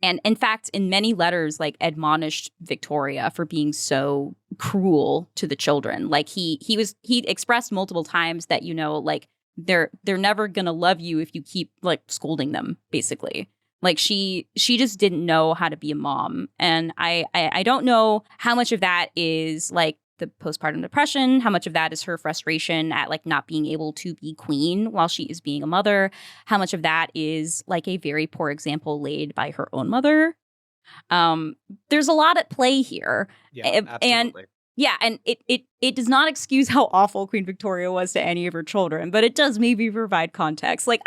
in fact, in many letters, like admonished Victoria for being so cruel to the children. Like he expressed multiple times that, you know, like, they're never gonna love you if you keep like scolding them, basically. Like she just didn't know how to be a mom. And I don't know how much of that is like the postpartum depression, how much of that is her frustration at like not being able to be queen while she is being a mother, how much of that is like a very poor example laid by her own mother. There's a lot at play here. Yeah, absolutely. Yeah, and it does not excuse how awful Queen Victoria was to any of her children, but it does maybe provide context. Like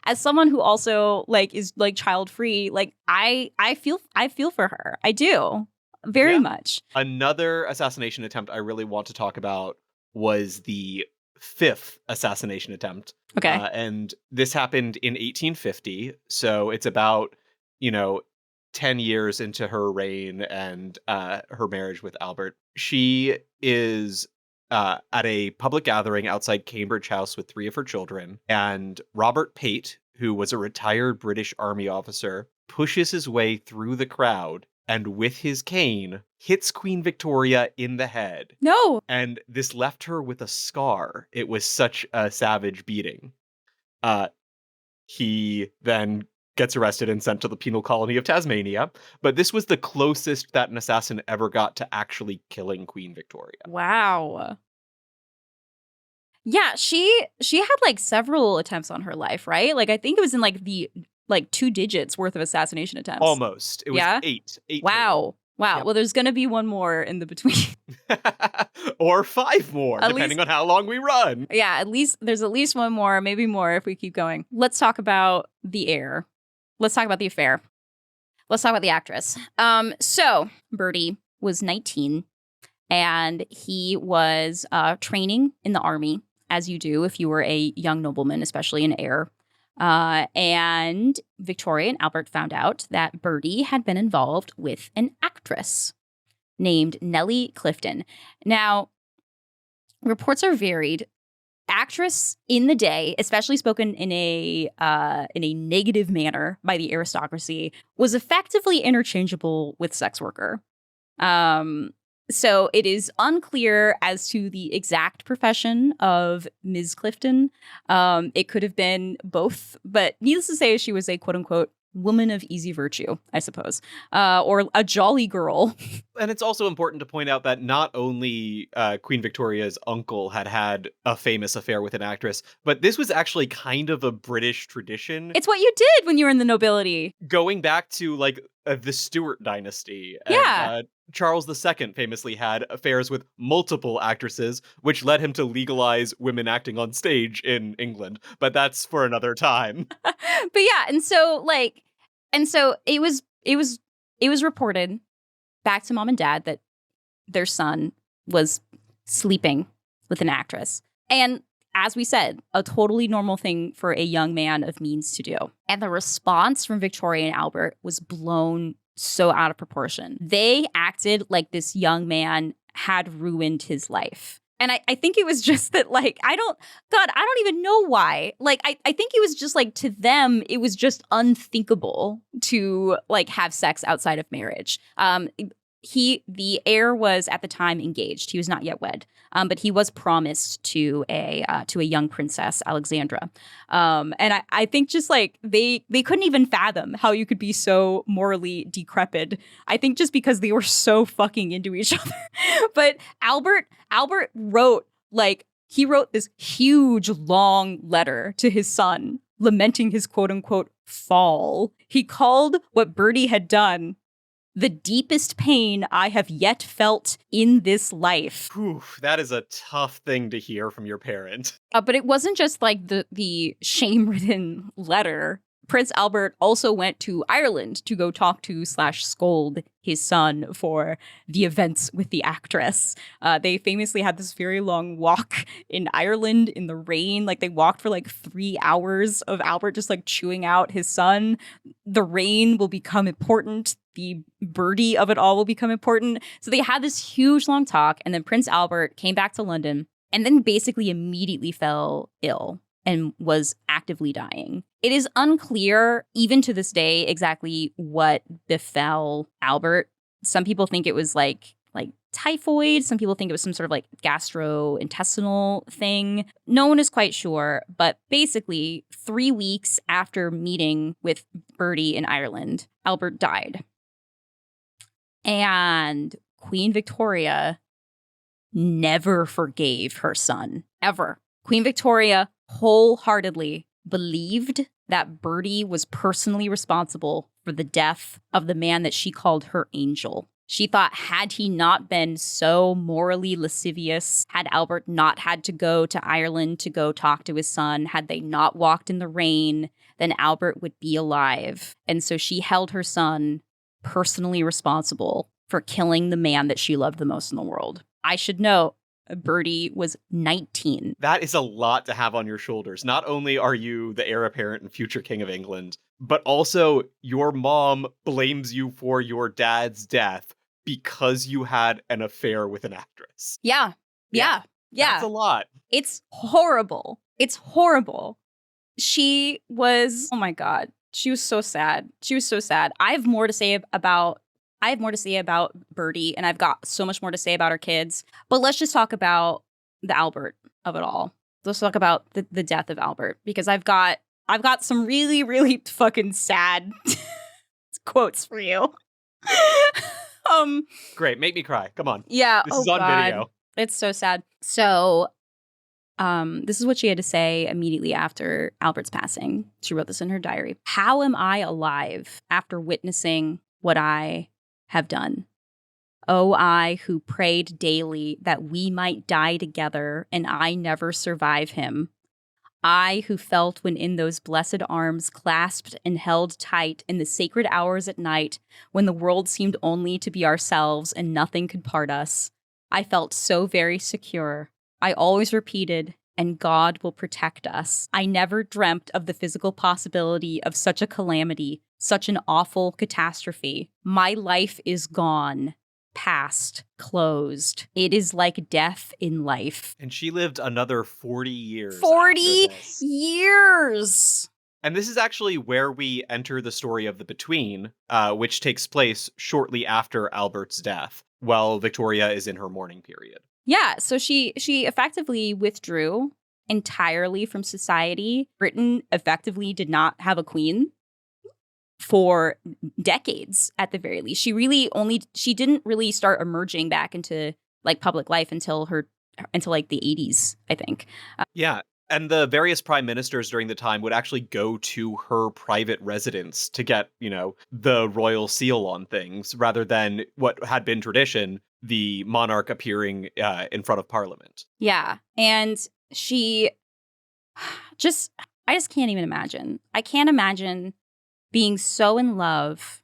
as someone who also like is like child free, like I feel for her. I do very much. Another assassination attempt I really want to talk about was the 5th assassination attempt. Okay, and this happened in 1850, so it's about 10 years into her reign and her marriage with Albert. She is at a public gathering outside Cambridge House with 3 of her children, and Robert Pate, who was a retired British Army officer, pushes his way through the crowd and with his cane hits Queen Victoria in the head. No. And this left her with a scar. It was such a savage beating. He then gets arrested and sent to the penal colony of Tasmania. But this was the closest that an assassin ever got to actually killing Queen Victoria. Wow. Yeah, she had like several attempts on her life, right? Like I think it was in like the 2 digits worth of assassination attempts. Almost. It was 8. 8 Wow. total. Wow. Yep. Well, there's going to be one more in the between. Or 5 more, depending on how long we run. Yeah, there's at least one more, maybe more if we keep going. Let's talk about the heir. Let's talk about the affair. Let's talk about the actress. So Bertie was 19 and he was training in the army, as you do if you were a young nobleman, especially an heir. And Victoria and Albert found out that Bertie had been involved with an actress named Nellie Clifton. Now, reports are varied actress in the day, especially spoken in a negative manner by the aristocracy, was effectively interchangeable with sex worker. So it is unclear as to the exact profession of Ms. Clifton. It could have been both, but needless to say, she was a quote unquote woman of easy virtue, I suppose, or a jolly girl. And it's also important to point out that not only Queen Victoria's uncle had a famous affair with an actress, but this was actually kind of a British tradition. It's what you did when you were in the nobility. Going back to like the Stuart dynasty. Yeah. And, Charles II famously had affairs with multiple actresses, which led him to legalize women acting on stage in England. But that's for another time. But yeah, and so it was reported back to mom and dad that their son was sleeping with an actress. And as we said, a totally normal thing for a young man of means to do. And the response from Victoria and Albert was blown so out of proportion. They acted like this young man had ruined his life. And I think it was just that, like, I don't even know why. Like, I think it was just like, to them, it was just unthinkable to like have sex outside of marriage. The heir was at the time engaged. He was not yet wed, but he was promised to a young princess, Alexandra. And I think just like they couldn't even fathom how you could be so morally decrepit. I think just because they were so fucking into each other. But Albert wrote this huge long letter to his son, lamenting his quote unquote fall. He called what Bertie had done the deepest pain I have yet felt in this life. Whew, that is a tough thing to hear from your parent. But it wasn't just like the shame-ridden letter. Prince Albert also went to Ireland to go talk to / scold his son for the events with the actress. They famously had this very long walk in Ireland in the rain. Like, they walked for like 3 hours of Albert just like chewing out his son. The rain will become important. The birdie of it all will become important. So they had this huge long talk, and then Prince Albert came back to London and then basically immediately fell ill and was actively dying. It is unclear, even to this day, exactly what befell Albert. Some people think it was like typhoid. Some people think it was some sort of like gastrointestinal thing. No one is quite sure. But basically, 3 weeks after meeting with Bertie in Ireland, Albert died. And Queen Victoria never forgave her son, ever. Queen Victoria wholeheartedly believed that Bertie was personally responsible for the death of the man that she called her angel. She thought, had he not been so morally lascivious, had Albert not had to go to Ireland to go talk to his son, had they not walked in the rain, then Albert would be alive. And so she held her son personally responsible for killing the man that she loved the most in the world. I should note, Bertie was 19. That is a lot to have on your shoulders. Not only are you the heir apparent and future king of England, but also your mom blames you for your dad's death because you had an affair with an actress. Yeah. That's a lot. It's horrible. It's horrible. She was, oh my God, she was so sad. She was so sad. I have more to say about Bertie, and I've got so much more to say about her kids. But let's just talk about the Albert of it all. Let's talk about the death of Albert, because I've got some really, really fucking sad quotes for you. Great, make me cry. Come on. Yeah. This is on video. It's so sad. So, this is what she had to say immediately after Albert's passing. She wrote this in her diary. "How am I alive after witnessing what I have done? Oh, I who prayed daily that we might die together and I never survive him. I who felt when in those blessed arms clasped and held tight in the sacred hours at night when the world seemed only to be ourselves and nothing could part us. I felt so very secure. I always repeated, and God will protect us. I never dreamt of the physical possibility of such a calamity, such an awful catastrophe. My life is gone, past closed. It is like death in life. And she lived another 40 years. 40 years! And this is actually where we enter the story of the Between, which takes place shortly after Albert's death, while Victoria is in her mourning period. Yeah, so she effectively withdrew entirely from society. Britain effectively did not have a queen for decades at the very least. She didn't really start emerging back into like public life until like the 80s, I think. Yeah. And the various prime ministers during the time would actually go to her private residence to get, the royal seal on things rather than what had been tradition, the monarch appearing in front of parliament. Yeah. And I just can't even imagine. I can't imagine being so in love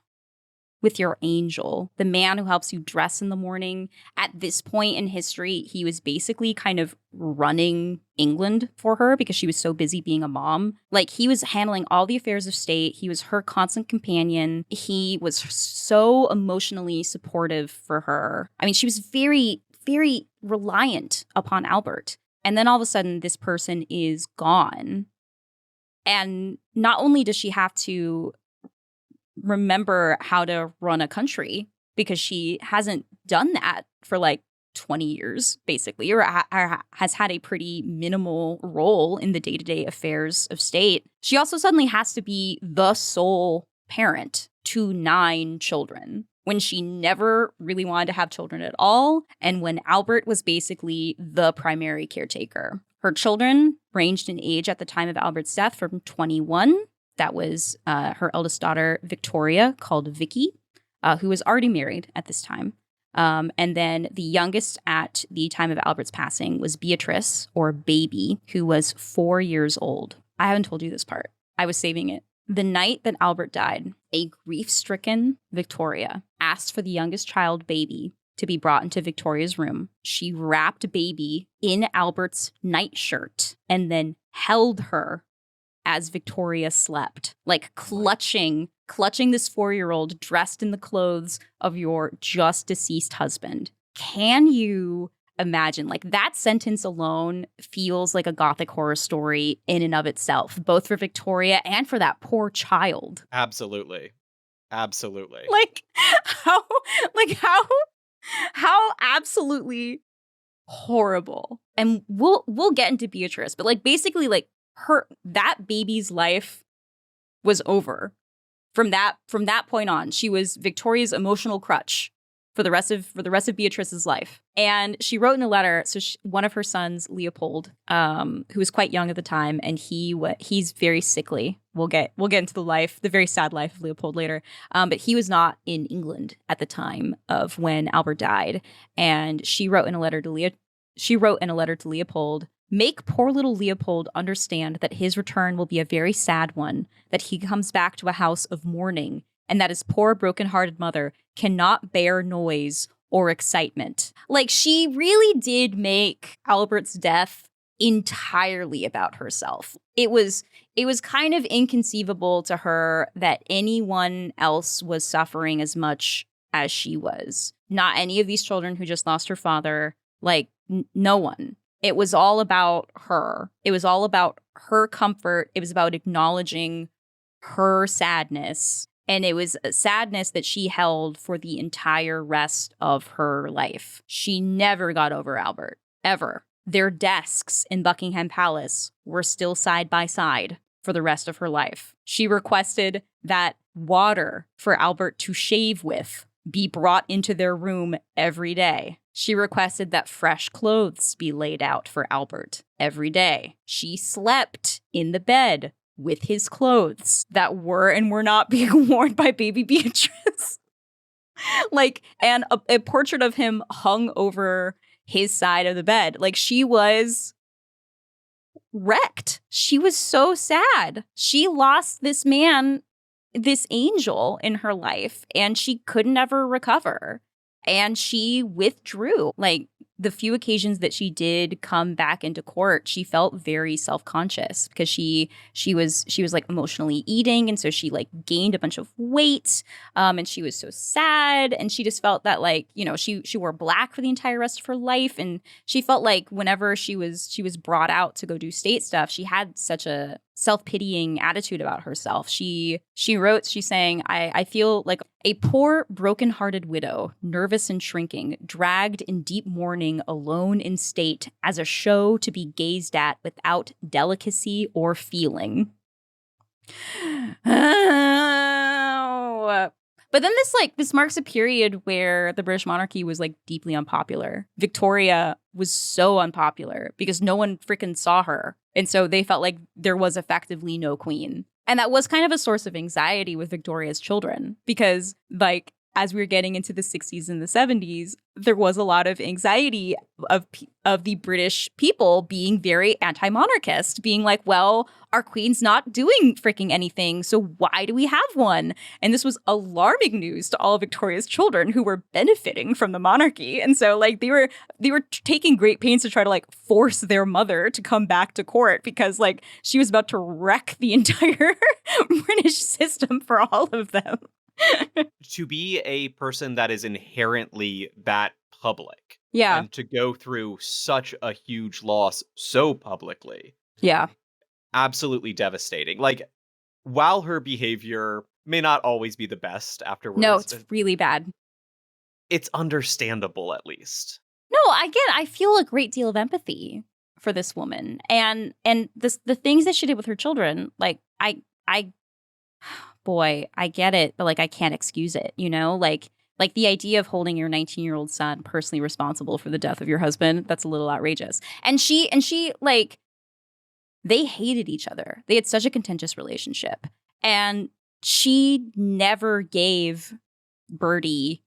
with your angel, the man who helps you dress in the morning. At this point in history, he was basically kind of running England for her because she was so busy being a mom. Like, he was handling all the affairs of state. He was her constant companion. He was so emotionally supportive for her. I mean, she was very, very reliant upon Albert. And then all of a sudden, this person is gone. And not only does she have to remember how to run a country because she hasn't done that for like 20 years, basically, or has had a pretty minimal role in the day-to-day affairs of state. She also suddenly has to be the sole parent to 9 children when she never really wanted to have children at all, and when Albert was basically the primary caretaker. Her children ranged in age at the time of Albert's death from 21. That was her eldest daughter, Victoria, called Vicky, who was already married at this time. And then the youngest at the time of Albert's passing was Beatrice, or Baby, who was 4 years old. I haven't told you this part. I was saving it. The night that Albert died, a grief-stricken Victoria asked for the youngest child, Baby, to be brought into Victoria's room. She wrapped Baby in Albert's nightshirt and then held her as Victoria slept, like clutching this 4-year-old dressed in the clothes of your just deceased husband. Can you imagine? Like, that sentence alone feels like a gothic horror story in and of itself, both for Victoria and for that poor child. Absolutely. How absolutely horrible. And we'll get into Beatrice, but like basically like that baby's life was over. From that point on, she was Victoria's emotional crutch for the rest of Beatrice's life. And she wrote in a letter. So one of her sons, Leopold, who was quite young at the time, and he's very sickly. We'll get into the very sad life of Leopold later. But he was not in England at the time of when Albert died. And she wrote in a letter to Leopold. Make poor little Leopold understand that his return will be a very sad one, that he comes back to a house of mourning, and that his poor broken-hearted mother cannot bear noise or excitement. Like, she really did make Albert's death entirely about herself. It was kind of inconceivable to her that anyone else was suffering as much as she was. Not any of these children who just lost her father, like no one. It was all about her. It was all about her comfort. It was about acknowledging her sadness. And it was a sadness that she held for the entire rest of her life. She never got over Albert, ever. Their desks in Buckingham Palace were still side by side for the rest of her life. She requested that water for Albert to shave with be brought into their room every day. She requested that fresh clothes be laid out for Albert every day. She slept in the bed with his clothes that were and were not being worn by baby Beatrice. And a portrait of him hung over his side of the bed. Like, she was wrecked. She was so sad. She lost this man, this angel in her life, and she could never recover. And she withdrew. Like, the few occasions that she did come back into court, she felt very self-conscious because she was like emotionally eating, and so she like gained a bunch of weight, and she was so sad, and she just felt that like, you know, she wore black for the entire rest of her life, and she felt like whenever she was brought out to go do state stuff, she had such a self-pitying attitude about herself. She's saying, I feel like a poor, broken-hearted widow, nervous and shrinking, dragged in deep mourning, alone in state, as a show to be gazed at without delicacy or feeling. Oh. But then this marks a period where the British monarchy was like deeply unpopular. Victoria was so unpopular because no one freaking saw her. And so they felt like there was effectively no queen. And that was kind of a source of anxiety with Victoria's children because, like, as we were getting into the 60s and the 70s, there was a lot of anxiety of the British people being very anti-monarchist, being like, well, our queen's not doing freaking anything, so why do we have one? And this was alarming news to all of Victoria's children who were benefiting from the monarchy. And so, like, they were taking great pains to try to, like, force their mother to come back to court because, like, she was about to wreck the entire British system for all of them. To be a person that is inherently that public, yeah, and to go through such a huge loss so publicly, yeah, absolutely devastating. Like, while her behavior may not always be the best afterwards, no, it's really bad. It's understandable, at least. No, I feel a great deal of empathy for this woman, and the things that she did with her children. Like, boy, I get it, but like I can't excuse it, you know? Like the idea of holding your 19-year-old son personally responsible for the death of your husband, that's a little outrageous. And she like, they hated each other. They had such a contentious relationship. And she never gave Bertie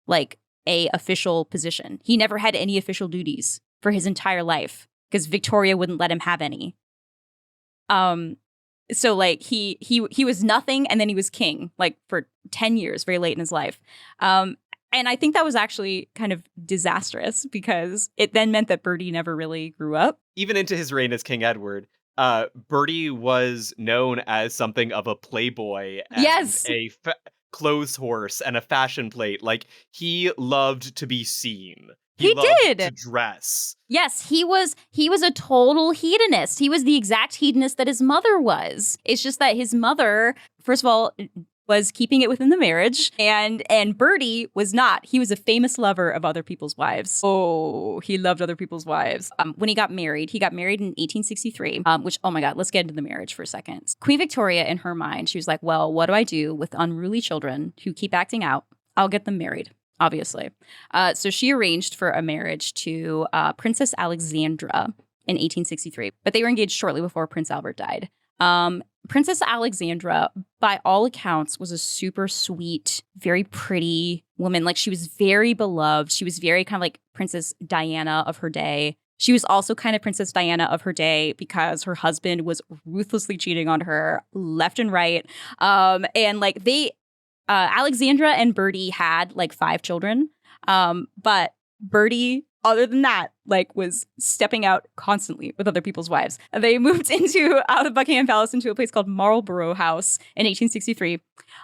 like a official position. He never had any official duties for his entire life because Victoria wouldn't let him have any. So like he was nothing, and then he was king like for 10 years, very late in his life. And I think that was actually kind of disastrous because it then meant that Bertie never really grew up. Even into his reign as King Edward, Bertie was known as something of a playboy and yes, a clothes horse and a fashion plate. Like, he loved to be seen. He loved did to dress. Yes, he was a total hedonist. He was the exact hedonist that his mother was. It's just that his mother, first of all, was keeping it within the marriage, and Bertie was not. He was a famous lover of other people's wives. Oh, he loved other people's wives. When he got married in 1863, which, oh my God, let's get into the marriage for a second. Queen Victoria, in her mind, she was like, well, what do I do with unruly children who keep acting out? I'll get them married. Obviously. So she arranged for a marriage to Princess Alexandra in 1863, but they were engaged shortly before Prince Albert died. Princess Alexandra, by all accounts, was a super sweet, very pretty woman. Like, she was very beloved. She was very kind of like Princess Diana of her day. She was also kind of Princess Diana of her day because her husband was ruthlessly cheating on her left and right. And like Alexandra and Bertie had like 5 children, but Bertie, other than that, like was stepping out constantly with other people's wives. They moved out of Buckingham Palace into a place called Marlborough House in 1863,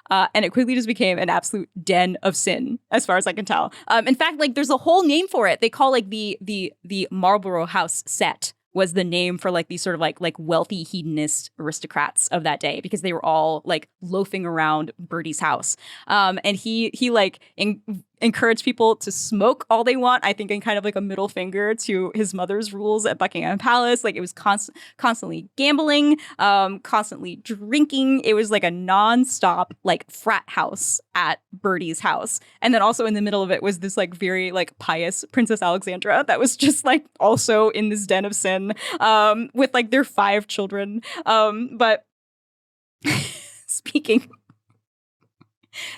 and it quickly just became an absolute den of sin, as far as I can tell. In fact, like there's a whole name for it. They call like the Marlborough House set was the name for like these sort of like wealthy hedonist aristocrats of that day because they were all like loafing around Bertie's house. And he like encouraged people to smoke all they want, I think in kind of like a middle finger to his mother's rules at Buckingham Palace. Like it was constantly gambling, constantly drinking. It was like a nonstop like frat house at Bertie's house. And then also in the middle of it was this like very like pious Princess Alexandra that was just like also in this den of sin with like their 5 children. But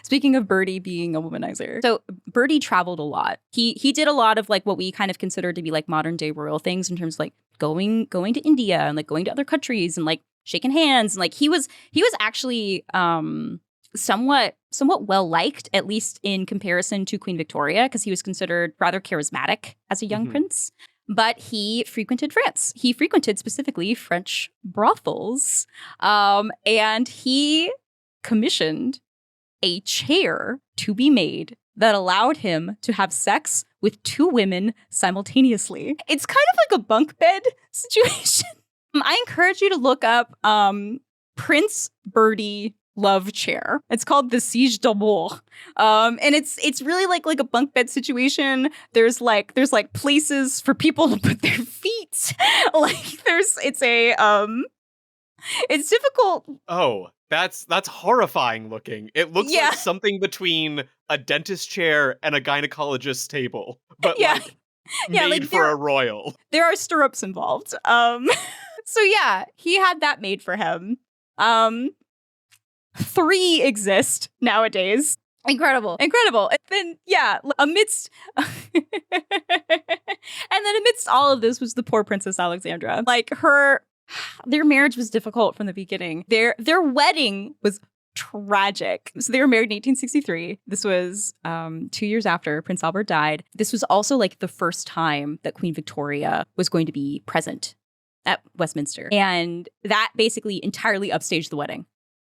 Speaking of Bertie being a womanizer, so Bertie traveled a lot. He did a lot of like what we kind of consider to be like modern day royal things in terms of like going to India and like going to other countries and like shaking hands and like he was actually somewhat well liked, at least in comparison to Queen Victoria, because he was considered rather charismatic as a young prince. But he frequented France. He frequented specifically French brothels, and he commissioned a chair to be made that allowed him to have sex with 2 women simultaneously. It's kind of like a bunk bed situation. I encourage you to look up Prince Bertie love chair. It's called the Siege d'Amour. And it's really like a bunk bed situation. There's like places for people to put their feet. It's difficult. Oh, that's horrifying looking. It looks like something between a dentist chair and a gynecologist's table, but made for a royal. There are stirrups involved. So yeah, he had that made for him. 3 exist nowadays. Incredible. And then, amidst all of this was the poor Princess Alexandra. Like, their marriage was difficult from the beginning. Their wedding was tragic. So they were married in 1863. This was 2 years after Prince Albert died. This was also like the first time that Queen Victoria was going to be present at Westminster. And that basically entirely upstaged the wedding.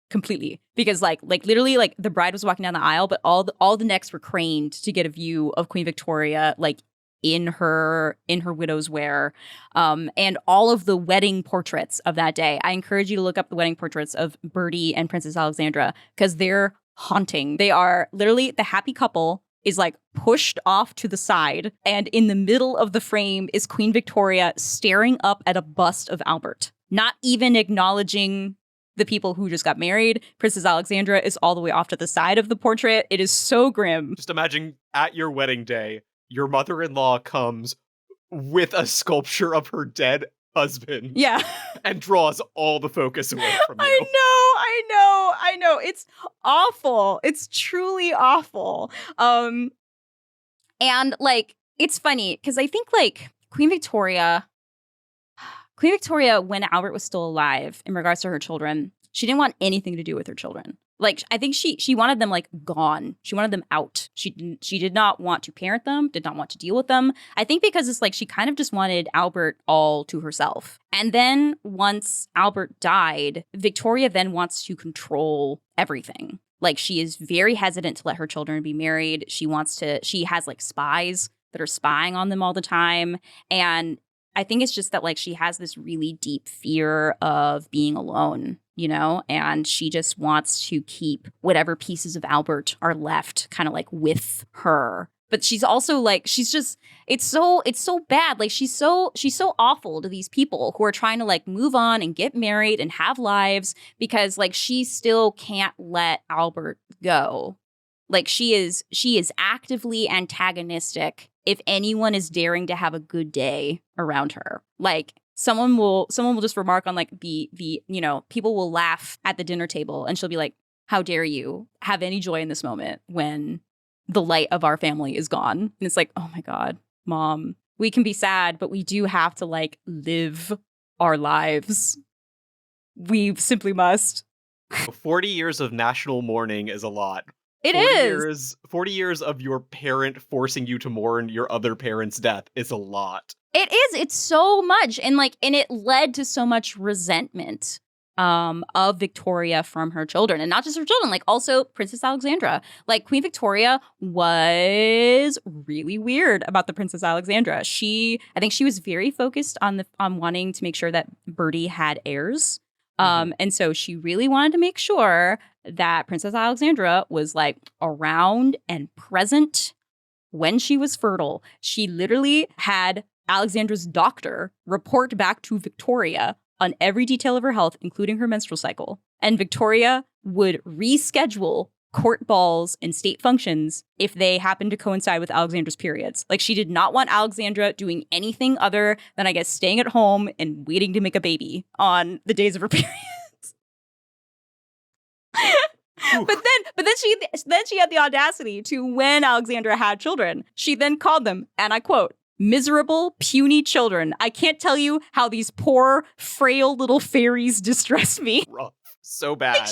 Completely, because like literally like the bride was walking down the aisle, but all the necks were craned to get a view of Queen Victoria, like in her widow's wear, and all of the wedding portraits of that day. I encourage you to look up the wedding portraits of Bertie and Princess Alexandra because they're haunting. They are literally the happy couple is like pushed off to the side, and in the middle of the frame is Queen Victoria staring up at a bust of Albert, not even acknowledging the people who just got married. Princess Alexandra is all the way off to the side of the portrait. It is so grim. Just imagine at your wedding day, your mother-in-law comes with a sculpture of her dead husband. Yeah. And draws all the focus away from you. I know. It's awful. It's truly awful. And like, it's funny because I think like Queen Victoria, when Albert was still alive, in regards to her children, she didn't want anything to do with her children. Like, I think she wanted them like gone. She wanted them out. She did not want to parent them, did not want to deal with them. I think because it's like she kind of just wanted Albert all to herself. And then once Albert died, Victoria then wants to control everything. Like, she is very hesitant to let her children be married. She has like spies that are spying on them all the time. And I think it's just that like she has this really deep fear of being alone, you know, and she just wants to keep whatever pieces of Albert are left kind of like with her. But she's also like, it's so bad. Like she's so awful to these people who are trying to like move on and get married and have lives because like she still can't let Albert go. Like she is actively antagonistic if anyone is daring to have a good day around her. Like someone will just remark on like the you know, people will laugh at the dinner table and she'll be like, how dare you have any joy in this moment when the light of our family is gone? And it's like, oh my God, Mom, we can be sad, but we do have to like live our lives. We simply must. 40 years of national mourning is a lot. It is. 40 years of your parent forcing you to mourn your other parent's death is a lot. It is. It's so much. And it led to so much resentment of Victoria from her children. And not just her children, like also Princess Alexandra. Like Queen Victoria was really weird about the Princess Alexandra. I think she was very focused on wanting to make sure that Bertie had heirs. And so she really wanted to make sure that Princess Alexandra was like around and present when she was fertile. She literally had Alexandra's doctor report back to Victoria on every detail of her health, including her menstrual cycle. And Victoria would reschedule court balls and state functions if they happened to coincide with Alexandra's periods. Like she did not want Alexandra doing anything other than, I guess, staying at home and waiting to make a baby on the days of her periods. But then she had the audacity to, when Alexandra had children, she then called them, and I quote, miserable, puny children. I can't tell you how these poor, frail little fairies distress me. Rough. So bad. Like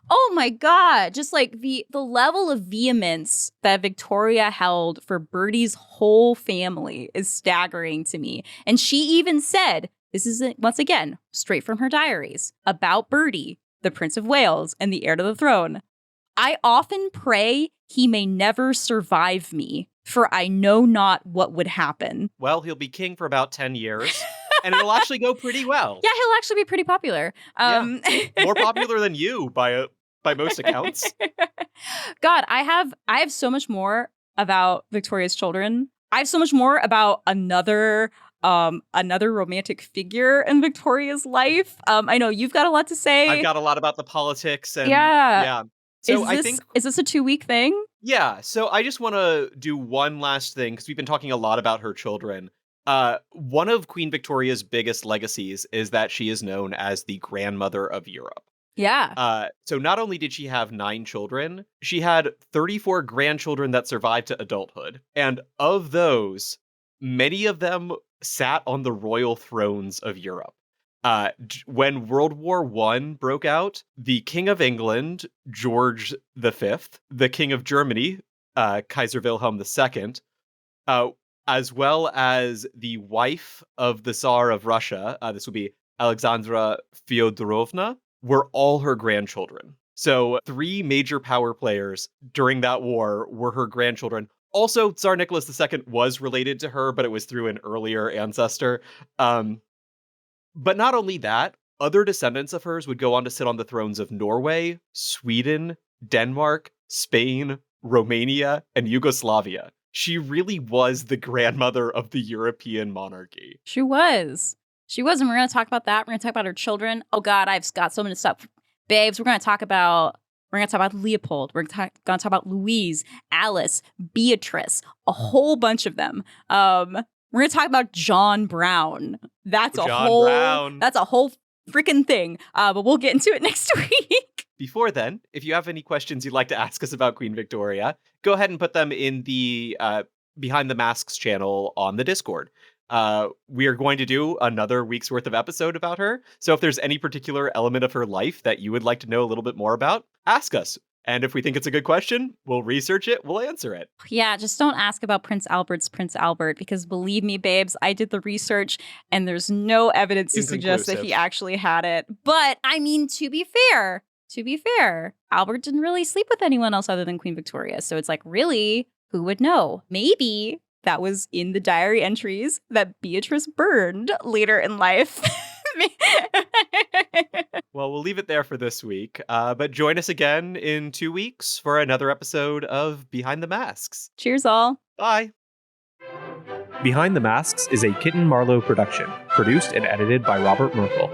Oh my God. Just like the level of vehemence that Victoria held for Bertie's whole family is staggering to me. And she even said, this is, once again, straight from her diaries, about Bertie, the Prince of Wales and the heir to the throne. I often pray he may never survive me, for I know not what would happen. Well, he'll be king for about 10 years, and it'll actually go pretty well. Yeah, he'll actually be pretty popular. More popular than you by most accounts. God, I have so much more about Victoria's children. I have so much more about another romantic figure in Victoria's life. I know you've got a lot to say. I've got a lot about the politics and yeah. So is this a 2-week thing? Yeah. So I just want to do one last thing because we've been talking a lot about her children. One of Queen Victoria's biggest legacies is that she is known as the grandmother of Europe. Yeah. So not only did she have 9 children, she had 34 grandchildren that survived to adulthood. And of those, many of them sat on the royal thrones of Europe. When World War I broke out, the King of England, George V, the King of Germany, Kaiser Wilhelm II, as well as the wife of the Tsar of Russia, this would be Alexandra Fyodorovna, were all her grandchildren. So 3 major power players during that war were her grandchildren. Also, Tsar Nicholas II was related to her, but it was through an earlier ancestor. But not only that, other descendants of hers would go on to sit on the thrones of Norway, Sweden, Denmark, Spain, Romania, and Yugoslavia. She really was the grandmother of the European monarchy. She was. And we're going to talk about that. We're going to talk about her children. Oh God, I've got so much stuff. Babes, we're going to talk about Leopold. We're going to talk about Louise, Alice, Beatrice, a whole bunch of them. We're going to talk about John Brown. That's a whole freaking thing. But we'll get into it next week. Before then, if you have any questions you'd like to ask us about Queen Victoria, go ahead and put them in the Behind the Masks channel on the Discord. We are going to do another week's worth of episode about her. So if there's any particular element of her life that you would like to know a little bit more about, ask us. And if we think it's a good question, we'll research it, we'll answer it. Yeah, just don't ask about Prince Albert's Prince Albert, because believe me, babes, I did the research and there's no evidence to suggest that he actually had it. But I mean, to be fair, Albert didn't really sleep with anyone else other than Queen Victoria. So it's like, really, who would know? Maybe that was in the diary entries that Beatrice burned later in life. Well, we'll leave it there for this week, but join us again in 2 weeks for another episode of Behind the Masks. Cheers, all. Bye. Behind the Masks is a Kitten Marlowe production, produced and edited by Robert Merkel.